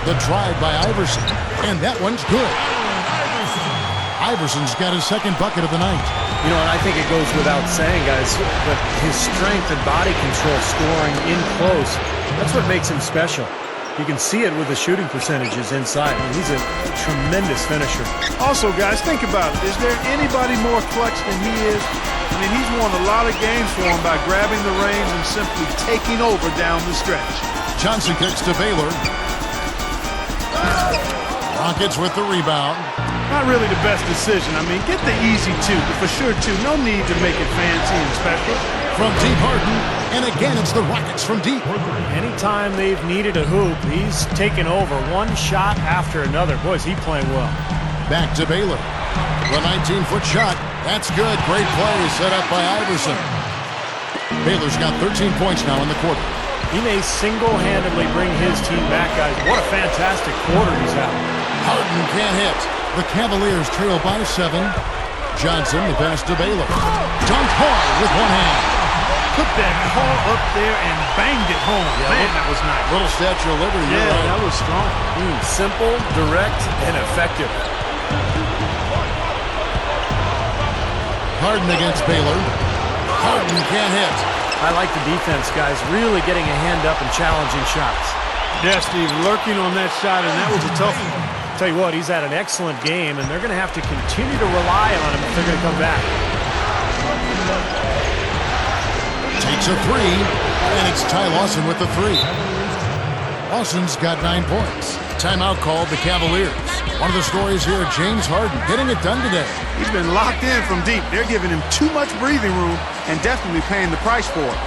The drive by Iverson, and that one's good. Iverson's got his second bucket of the night. You know, and I think it goes without saying, guys, but his strength and body control scoring in close, that's what makes him special. You can see it with the shooting percentages inside. I mean, he's a tremendous finisher. Also, guys, think about it. Is there anybody more clutch than he is? I mean, he's won a lot of games for him by grabbing the reins and simply taking over down the stretch. Johnson kicks to Baylor. Rockets with the rebound. Not really the best decision. I mean, get the easy two, for sure two. No need to make it fancy and special. From deep, Harden, and again it's the Rockets from deep. Anytime they've needed a hoop, he's taken over one shot after another. Boy, is he playing well. Back to Baylor. The 19-foot shot. That's good. Great play set up by Iverson. Baylor's got 13 points now in the quarter. He may single-handedly bring his team back, guys. What a fantastic quarter he's having. Harden can't hit. The Cavaliers trail by 7. Johnson, the pass to Baylor. Dunked hard with one hand. Put that ball up there and banged it home. Yeah, Man, that was nice. Little Statue of Liberty. Yeah, right. that was strong. Simple, direct, and effective. Harden against Baylor. Harden can't hit. I like the defense, guys. Really getting a hand up and challenging shots. Yeah, Steve, lurking on that shot, and that was a tough one. Tell you what, he's had an excellent game, and they're going to have to continue to rely on him if they're going to come back. Takes a three, and it's Ty Lawson with the three. Lawson's got 9 points. Timeout called the Cavaliers. One of the stories here, James Harden getting it done today. He's been locked in from deep. They're giving him too much breathing room and definitely paying the price for it.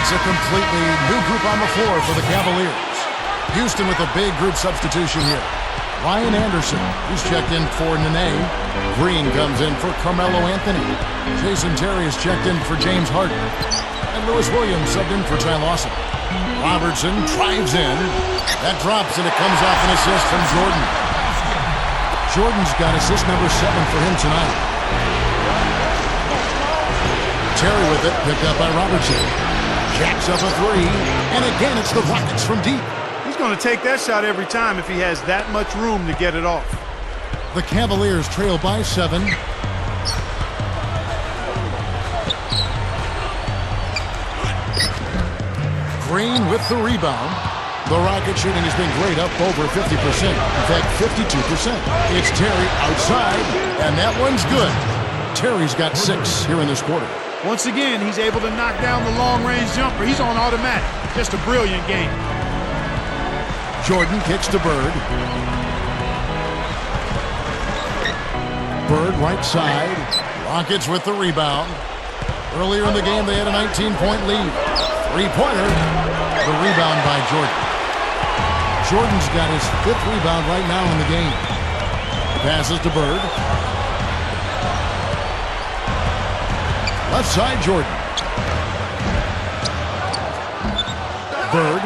It's a completely new group on the floor for the Cavaliers. Houston with a big group substitution here. Ryan Anderson, who's checked in for Nene. Green comes in for Carmelo Anthony. Jason Terry is checked in for James Harden. And Lewis Williams subbed in for Ty Lawson. Robertson drives in. That drops and it comes off an assist from Jordan. Jordan's got assist number 7 for him tonight. Terry with it, picked up by Robertson. Jacks up a three, and again it's the Rockets from deep. He's going to take that shot every time if he has that much room to get it off. The Cavaliers trail by 7. Green with the rebound. The Rocket shooting has been great, up over 50%. In fact, 52%. It's Terry outside, and that one's good. Terry's got 6 here in this quarter. Once again, he's able to knock down the long-range jumper. He's on automatic. Just a brilliant game. Jordan kicks to Bird. Bird right side. Rockets with the rebound. Earlier in the game, they had a 19-point lead. Three-pointer. The rebound by Jordan. Jordan's got his 5th rebound right now in the game. Passes to Bird. Left side, Jordan. Bird.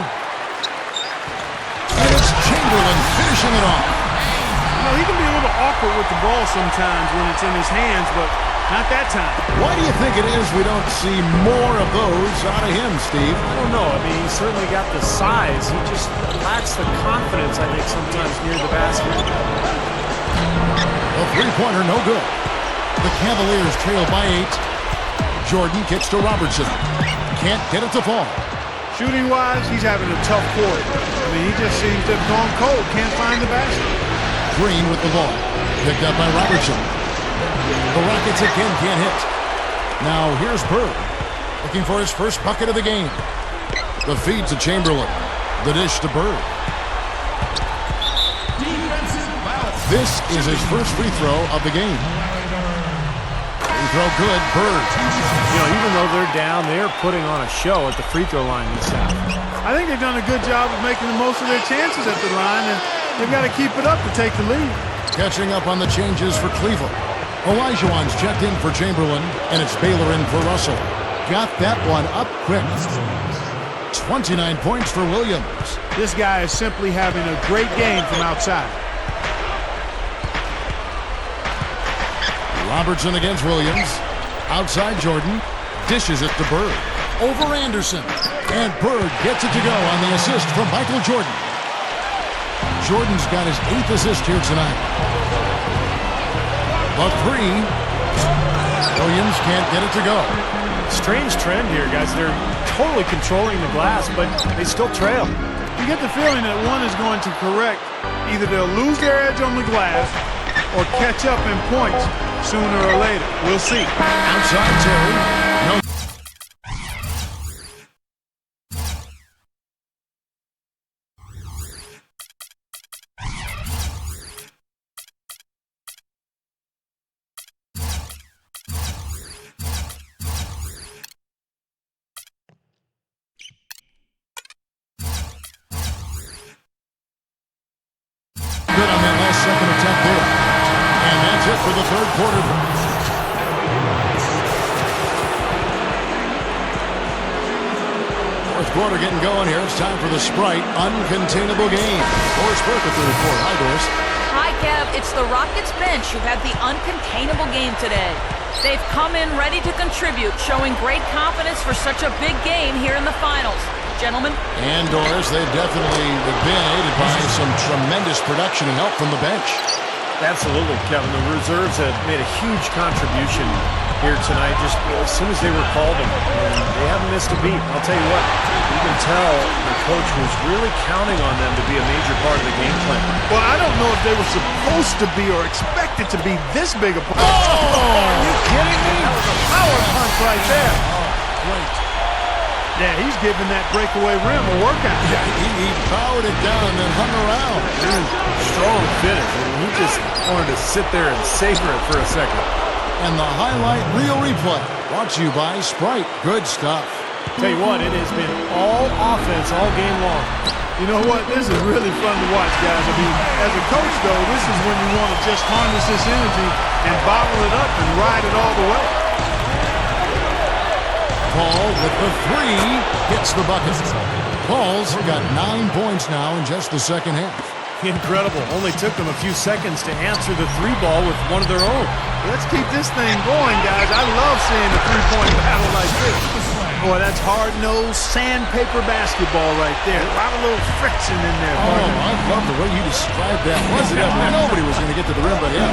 And it's Chamberlain finishing it off. You know, he can be a little awkward with the ball sometimes when it's in his hands, but not that time. Why do you think it is we don't see more of those out of him, Steve? I don't know. I mean, he's certainly got the size. He just lacks the confidence, I think, sometimes near the basket. A three-pointer, no good. The Cavaliers trail by 8. Jordan kicks to Robertson. Can't get it to fall. Shooting-wise, he's having a tough quarter. I mean, he just seems to have gone cold. Can't find the basket. Green with the ball. Picked up by Robertson. The Rockets again can't hit. Now here's Bird. Looking for his first bucket of the game. The feed to Chamberlain. The dish to Bird. Defensive foul. This is his first free throw of the game. Free throw good, Bird. You know, even though they're down, they're putting on a show at the free throw line this half. I think they've done a good job of making the most of their chances at the line, and they've got to keep it up to take the lead. Catching up on the changes for Cleveland. Olajuwon's checked in for Chamberlain, and it's Baylor in for Russell. Got that one up quick. 29 points for Williams. This guy is simply having a great game from outside. Robertson against Williams. Outside Jordan. Dishes it to Bird. Over Anderson. And Bird gets it to go on the assist from Michael Jordan. Jordan's got his 8th assist here tonight. The three. Williams can't get it to go. Strange trend here, guys. They're totally controlling the glass, but they still trail. You get the feeling that one is going to correct. Either they'll lose their edge on the glass or catch up in points sooner or later. We'll see. Outside Terry. No. Good on that last second attempt there. And that's it for the third quarter. Fourth quarter getting going here. It's time for the Sprite Uncontainable Game. Doris Burke at the report. Hi, Doris. Hi, Kev. It's the Rockets bench who had the uncontainable game today. They've come in ready to contribute, showing great confidence for such a big game here in the finals. Gentlemen. And Doris, they've definitely been aided by some tremendous production and help from the bench. Absolutely, Kevin. The reserves have made a huge contribution here tonight, just as soon as they were called them. And they haven't missed a beat. I'll tell you what, you can tell the coach was really counting on them to be a major part of the game plan. Well, I don't know if they were supposed to be or expected to be this big a part. Oh! Are you kidding me? Power punch right there. Great. Yeah, he's giving that breakaway rim a workout. Yeah, he powered it down and then hung around. Strong finish. I mean, he just wanted to sit there and savor it for a second. And the highlight reel replay brought to you by Sprite. Good stuff. Tell you what, it has been all offense all game long. You know what? This is really fun to watch, guys. I mean, as a coach, though, this is when you want to just harness this energy and bottle it up and ride it all the way. Paul with the three hits the bucket. Paul's got 9 points now in just the second half. Incredible. Only took them a few seconds to answer the three ball with one of their own. Let's keep this thing going, guys. I love seeing a three-point battle like this. Boy, that's hard-nosed sandpaper basketball right there. A lot of little friction in there. Oh, I love the way you described that. Was it ever? Nobody was going to get to the rim but him.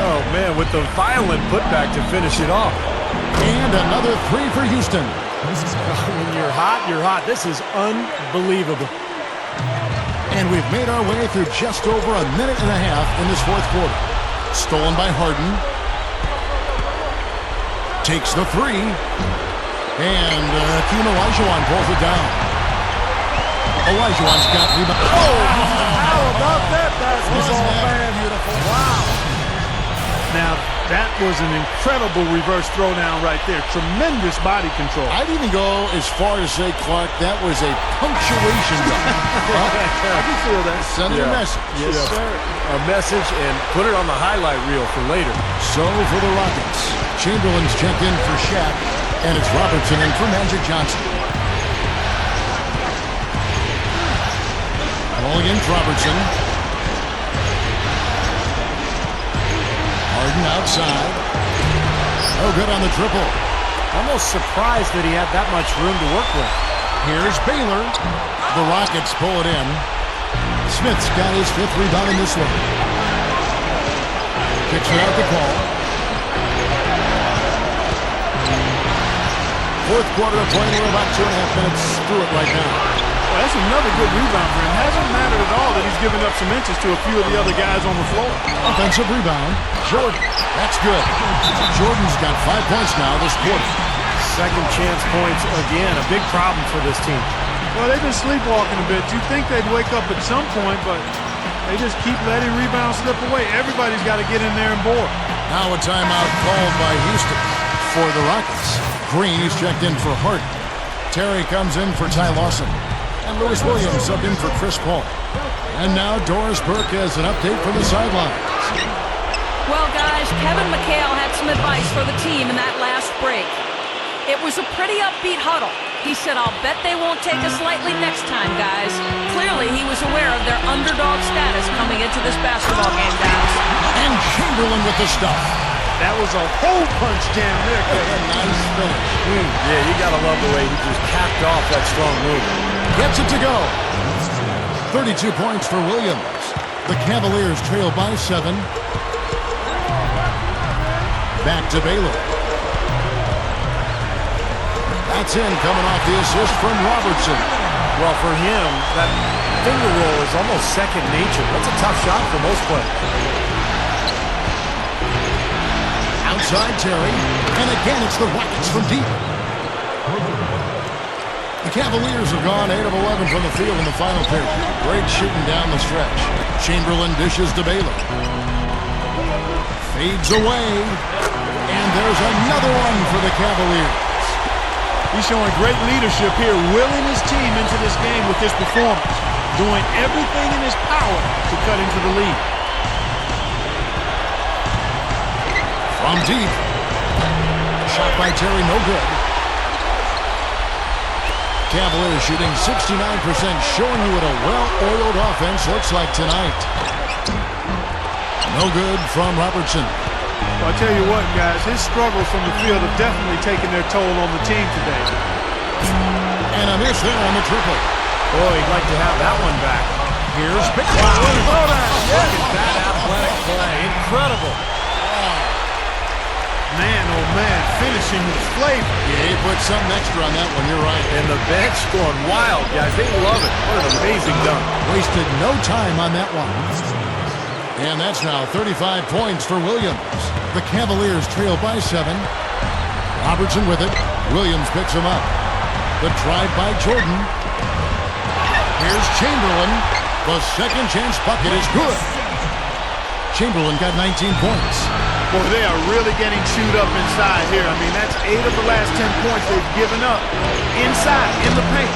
Oh, man, with the violent putback to finish it off. And another three for Houston. When you're hot, you're hot. This is unbelievable. And we've made our way through just over a minute and a half in this fourth quarter. Stolen by Harden. Takes the three. And Hakeem Olajuwon pulls it down. Olajuwon's got rebound. Oh, how about that basketball, man? Beautiful. Wow. Now, that was an incredible reverse throwdown right there. Tremendous body control. I'd even go as far as say, Clark, that was a punctuation dunk. I can feel that. Sending a message. Yes, sir. A message and put it on the highlight reel for later. So for the Rockets, Chamberlain's checked in for Shaq, and it's Robertson in for Magic Johnson. Ball against Robertson. Harden outside. Oh, good on the triple. Almost surprised that he had that much room to work with. Here's Baylor. The Rockets pull it in. Smith's got his 5th rebound in this one. Kicks it out the call. Fourth quarter of play. We're about 2.5 minutes through it right now. Well, that's another good rebound for him. Hasn't mattered at all that he's given up some inches to a few of the other guys on the floor. Offensive rebound. Jordan. That's good. Jordan's got 5 points now this quarter. Second chance points again. A big problem for this team. Well, they've been sleepwalking a bit. You'd think they'd wake up at some point, but They just keep letting rebounds slip away. Everybody's got to get in there and board. Now a timeout called by Houston for the Rockets. Green is checked in for Hart. Terry comes in for Ty Lawson. And Lewis Williams subbed in for Chris Paul. And now Doris Burke has an update from the sidelines. Well, guys, Kevin McHale had some advice for the team in that last break. It was a pretty upbeat huddle. He said, "I'll bet they won't take us lightly next time, guys." Clearly, he was aware of their underdog status coming into this basketball game, guys. And Chamberlain with the stuff. That was a hole punch jam there, Kevin. Nice finish. Yeah, you got to love the way he just capped off that strong move. Gets it to go. 32 points for Williams. The Cavaliers trail by 7. Back to Baylor. That's in, coming off the assist from Robertson. Well, for him, that finger roll is almost second nature. That's a tough shot for most players. Outside Terry, and again it's the Rockets from deep. The Cavaliers have gone 8 of 11 from the field in the final period. Great shooting down the stretch. Chamberlain dishes to Baylor. Fades away, and there's another one for the Cavaliers. He's showing great leadership here, willing his team into this game with his performance, doing everything in his power to cut into the lead. From deep. Shot by Terry, no good. Cavaliers shooting 69%, showing you what a well-oiled offense looks like tonight. No good from Robertson. Well, I'll tell you what, guys, his struggles from the field have definitely taken their toll on the team today. And a miss there on the triple. Boy, he'd like to have that one back. Here's Big Wow. Look at that athletic play. Incredible. Man, oh man, finishing with flavor. Yeah, he put something extra on that one, you're right. And the bench going wild, guys. They love it. What an amazing dunk. Wasted no time on that one. And that's now 35 points for Williams. The Cavaliers trail by 7. Robertson with it. Williams picks him up. The drive by Jordan. Here's Chamberlain. The second chance bucket is good. Chamberlain got 19 points. Boy, they are really getting chewed up inside here. I mean, that's 8 of the last 10 points they've given up inside, in the paint.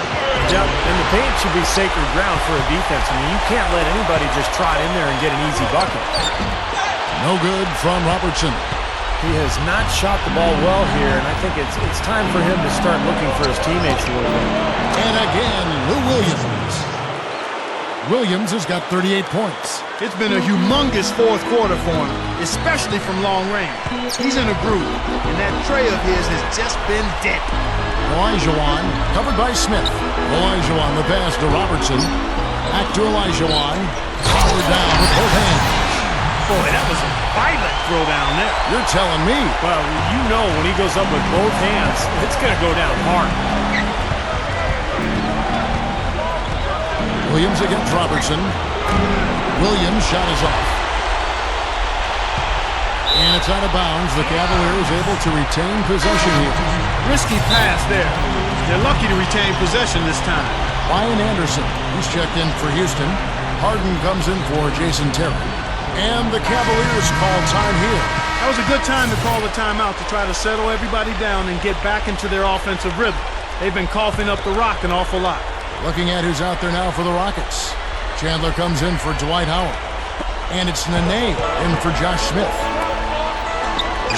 Yep, and the paint should be sacred ground for a defense. I mean, you can't let anybody just trot in there and get an easy bucket. No good from Robertson. He has not shot the ball well here, and I think it's time for him to start looking for his teammates a little bit. And again, Lou Williams. Williams has got 38 points. It's been a humongous fourth quarter for him, especially from long range. He's in a groove, and that tray of his has just been dead. Olajuwon, covered by Smith. Olajuwon, the pass to Robertson. Back to Olajuwon. Powered down with both hands. Boy, that was a violent throw down there. You're telling me. Well, you know when he goes up with both hands, it's going to go down hard. Williams against Robertson. Williams' shot is off. And it's out of bounds. The Cavaliers able to retain possession here. Risky pass there. They're lucky to retain possession this time. Ryan Anderson, he's checked in for Houston. Harden comes in for Jason Terry. And the Cavaliers call time here. That was a good time to call the timeout to try to settle everybody down and get back into their offensive rhythm. They've been coughing up the rock an awful lot. Looking at who's out there now for the Rockets. Chandler comes in for Dwight Howard. And it's Nene in for Josh Smith.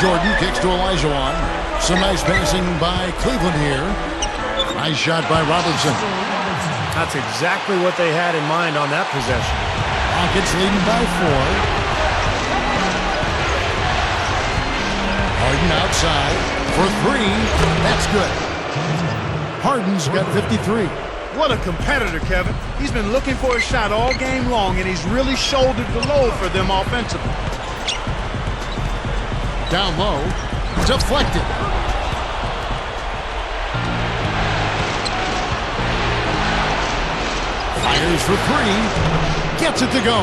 Jordan kicks to Olajuwon. Some nice passing by Cleveland here. Nice shot by Robertson. That's exactly what they had in mind on that possession. Rockets leading by 4. Harden outside for 3. That's good. Harden's got 53. What a competitor, Kevin. He's been looking for a shot all game long, and he's really shouldered the load for them offensively. Down low. Deflected. Fires for 3. Gets it to go.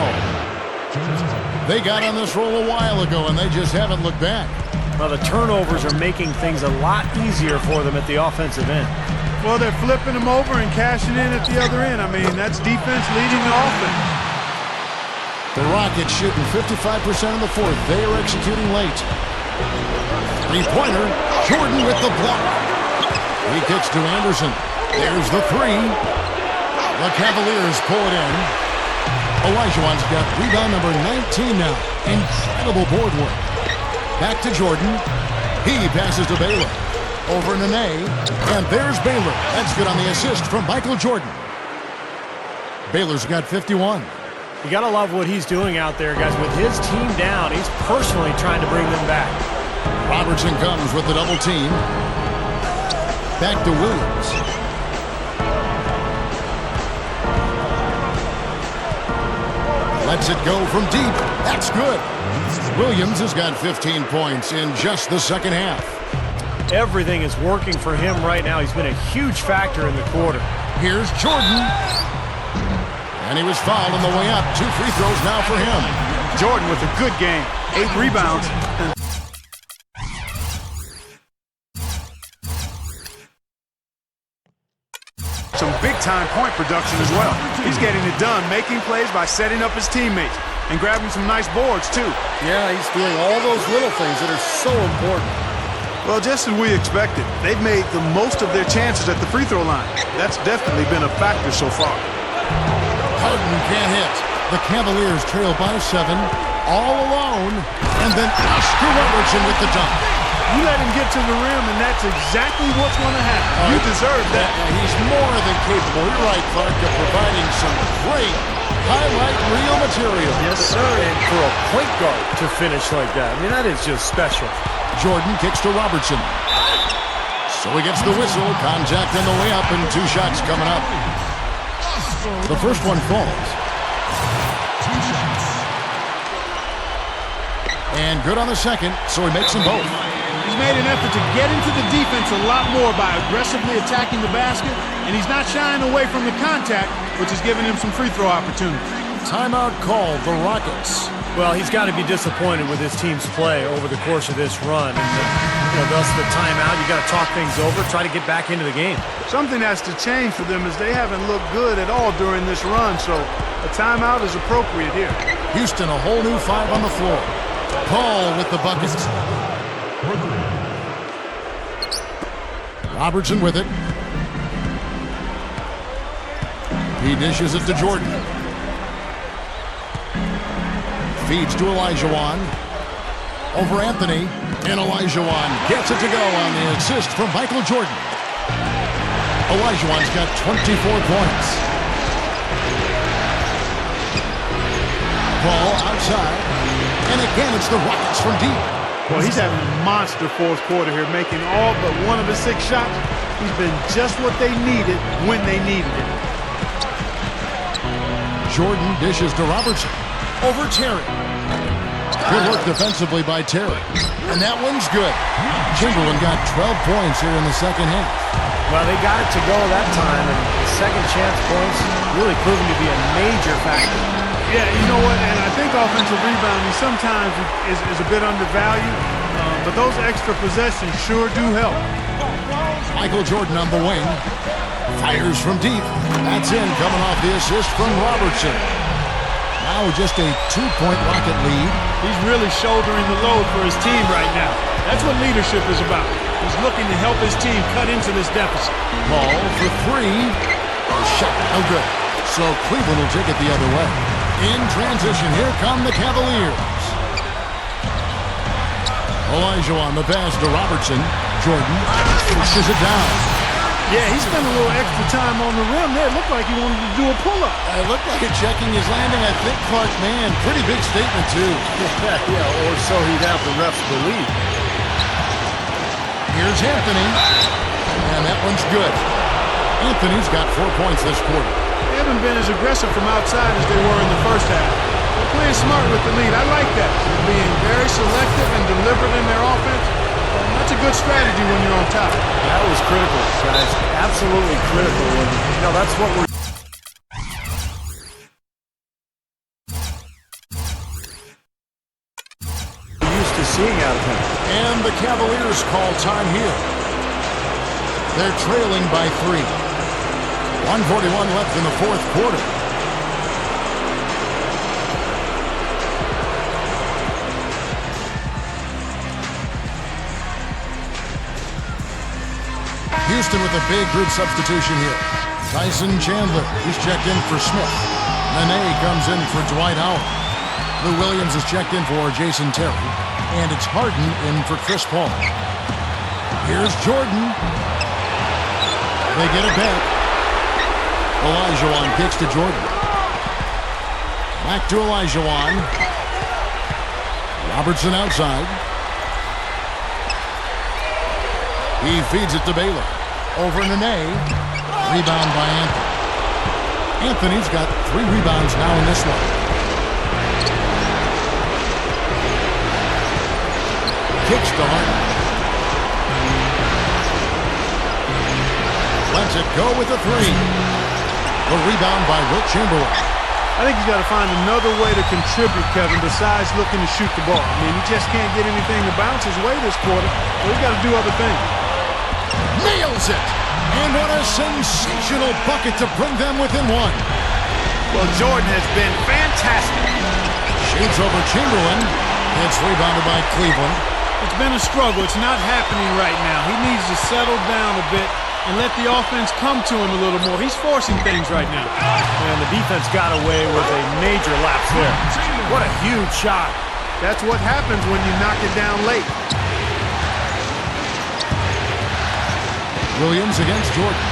They got on this roll a while ago, and they just haven't looked back. Well, the turnovers are making things a lot easier for them at the offensive end. Well, they're flipping them over and cashing in at the other end. I mean, that's defense leading the offense. The Rockets shooting 55% in the fourth. They are executing late. Three-pointer. Jordan with the block. He kicks to Anderson. There's the three. The Cavaliers pull it in. Olajuwon's got rebound number 19 now. Incredible board work. Back to Jordan. He passes to Baylor. Over Nene. And there's Baylor. That's good on the assist from Michael Jordan. Baylor's got 51. You got to love what he's doing out there, guys. With his team down, he's personally trying to bring them back. Robertson comes with the double team. Back to Williams. Lets it go from deep. That's good. Williams has got 15 points in just the second half. Everything is working for him right now. He's been a huge factor in the quarter. Here's Jordan. And he was fouled on the way up. 2 free throws now for him. Jordan with a good game. 8 rebounds. Some big-time point production as well. He's getting it done, making plays by setting up his teammates and grabbing some nice boards, too. Yeah, he's doing all those little things that are so important. Well, just as we expected, they've made the most of their chances at the free throw line. That's definitely been a factor so far. Harden can't hit. The Cavaliers trail by 7, all alone, and then Oscar Robertson with the dunk. You let him get to the rim, and that's exactly what's going to happen. You deserve that. He's more than capable, you're right, Clark, of providing some great highlight reel material. Yes, sir. And for a point guard to finish like that, I mean, that is just special. Jordan kicks to Robertson. So he gets the whistle. Contact on the way up, and 2 shots coming up. The first one falls. And good on the second, so he makes them both. He's made an effort to get into the defense a lot more by aggressively attacking the basket, and he's not shying away from the contact, which is giving him some free throw opportunities. Timeout called, the Rockets. Well, he's got to be disappointed with his team's play over the course of this run. And thus the timeout. You got to talk things over, try to get back into the game. Something has to change for them as they haven't looked good at all during this run, so a timeout is appropriate here. Houston, a whole new 5 on the floor. Paul with the buckets. Robertson with it. He dishes it to Jordan. Feeds to Olajuwon. Over Anthony. And Olajuwon gets it to go on the assist from Michael Jordan. Olajuwon's got 24 points. Ball outside. And again, it's the Rockets from deep. Well, he's having a monster fourth quarter here, making all but one of his 6 shots. He's been just what they needed when they needed it. Jordan dishes to Robertson. Over Terry. Good work defensively by Terry. And that one's good. Chamberlain got 12 points here in the second half. Well, they got it to go that time, and the second chance points really proving to be a major factor. Yeah, you know what, and I think offensive rebounding sometimes is a bit undervalued, but those extra possessions sure do help. Michael Jordan on the wing. Fires from deep. That's in, coming off the assist from Robertson. Now just a 2-point Rocket lead. He's really shouldering the load for his team right now. That's what leadership is about. He's looking to help his team cut into this deficit. Ball for 3. Shot, no good. So Cleveland will take it the other way. In transition, here come the Cavaliers. Olajuwon, the pass to Robertson. Jordan pushes it down. Yeah, he spent a little extra time on the rim there. It looked like he wanted to do a pull-up. It looked like it checking his landing. I think Clark, man, pretty big statement, too. Yeah, or so he'd have the refs believe. Here's Anthony. And that one's good. Anthony's got 4 points this quarter. They haven't been as aggressive from outside as they were in the first half. They're playing smart with the lead. I like that. They're being very selective and deliberate in their offense. That's a good strategy when you're on top. That was critical, guys. Absolutely critical. And, that's what we're used to seeing out of him. And the Cavaliers call time here. They're trailing by 3. 1:41 left in the fourth quarter. Boston with a big group substitution here. Tyson Chandler, he's checked in for Smith. Nene comes in for Dwight Howard. Lou Williams is checked in for Jason Terry. And it's Harden in for Chris Paul. Here's Jordan. They get it back. Olajuwon kicks to Jordan. Back to Olajuwon. Robertson outside. He feeds it to Baylor. Over Nene. Rebound by Anthony. Anthony's got 3 rebounds now in this one. Kicks to Harden. Lets it go with a 3. The rebound by Wilt Chamberlain. I think he's got to find another way to contribute, Kevin, besides looking to shoot the ball. I mean, he just can't get anything to bounce his way this quarter, so he's got to do other things. Nails it! And what a sensational bucket to bring them within 1. Well, Jordan has been fantastic. Shades over Chamberlain. It's rebounded by Cleveland. It's been a struggle. It's not happening right now. He needs to settle down a bit and let the offense come to him a little more. He's forcing things right now. And the defense got away with a major lapse there. What a huge shot. That's what happens when you knock it down late. Williams against Jordan.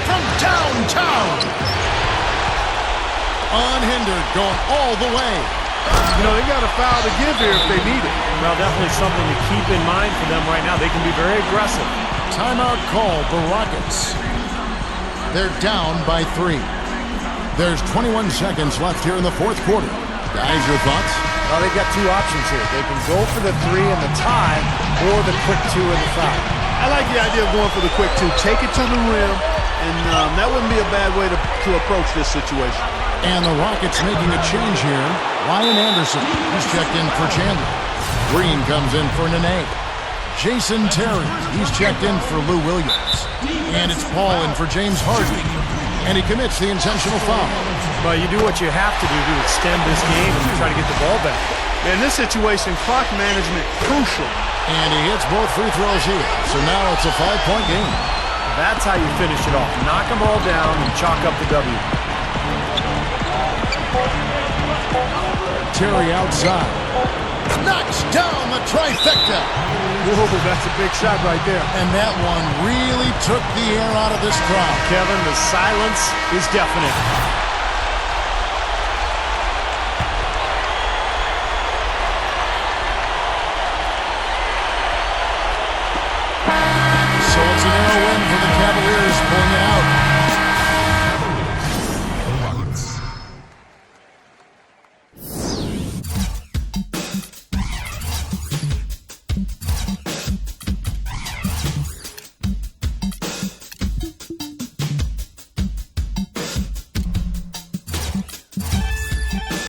From downtown. Unhindered, going all the way. You know, they got a foul to give here if they need it. Well, definitely something to keep in mind for them right now. They can be very aggressive. Timeout call, the Rockets. They're down by 3. There's 21 seconds left here in the 4th quarter. Guys, your thoughts? Well, they've got 2 options here. They can go for the 3 and the tie, or the quick 2 and the foul. I like the idea of going for the quick 2. Take it to the rim, and that wouldn't be a bad way to approach this situation. And the Rockets making a change here. Ryan Anderson, he's checked in for Chandler. Green comes in for Nene. Jason Terry, he's checked in for Lou Williams. And it's Paul in for James Harden. And he commits the intentional foul. Well, you do what you have to do to extend this game and try to get the ball back. In this situation, clock management crucial. And he hits both free throws here. So now it's a 5-point game. That's how you finish it off. Knock them all down and chalk up the W. Terry outside. Knocks down the trifecta. Whoa, that's a big shot right there. And that one really took the air out of this crowd. Kevin, the silence is deafening. So it's a narrow win for the Cavaliers, pulling it out.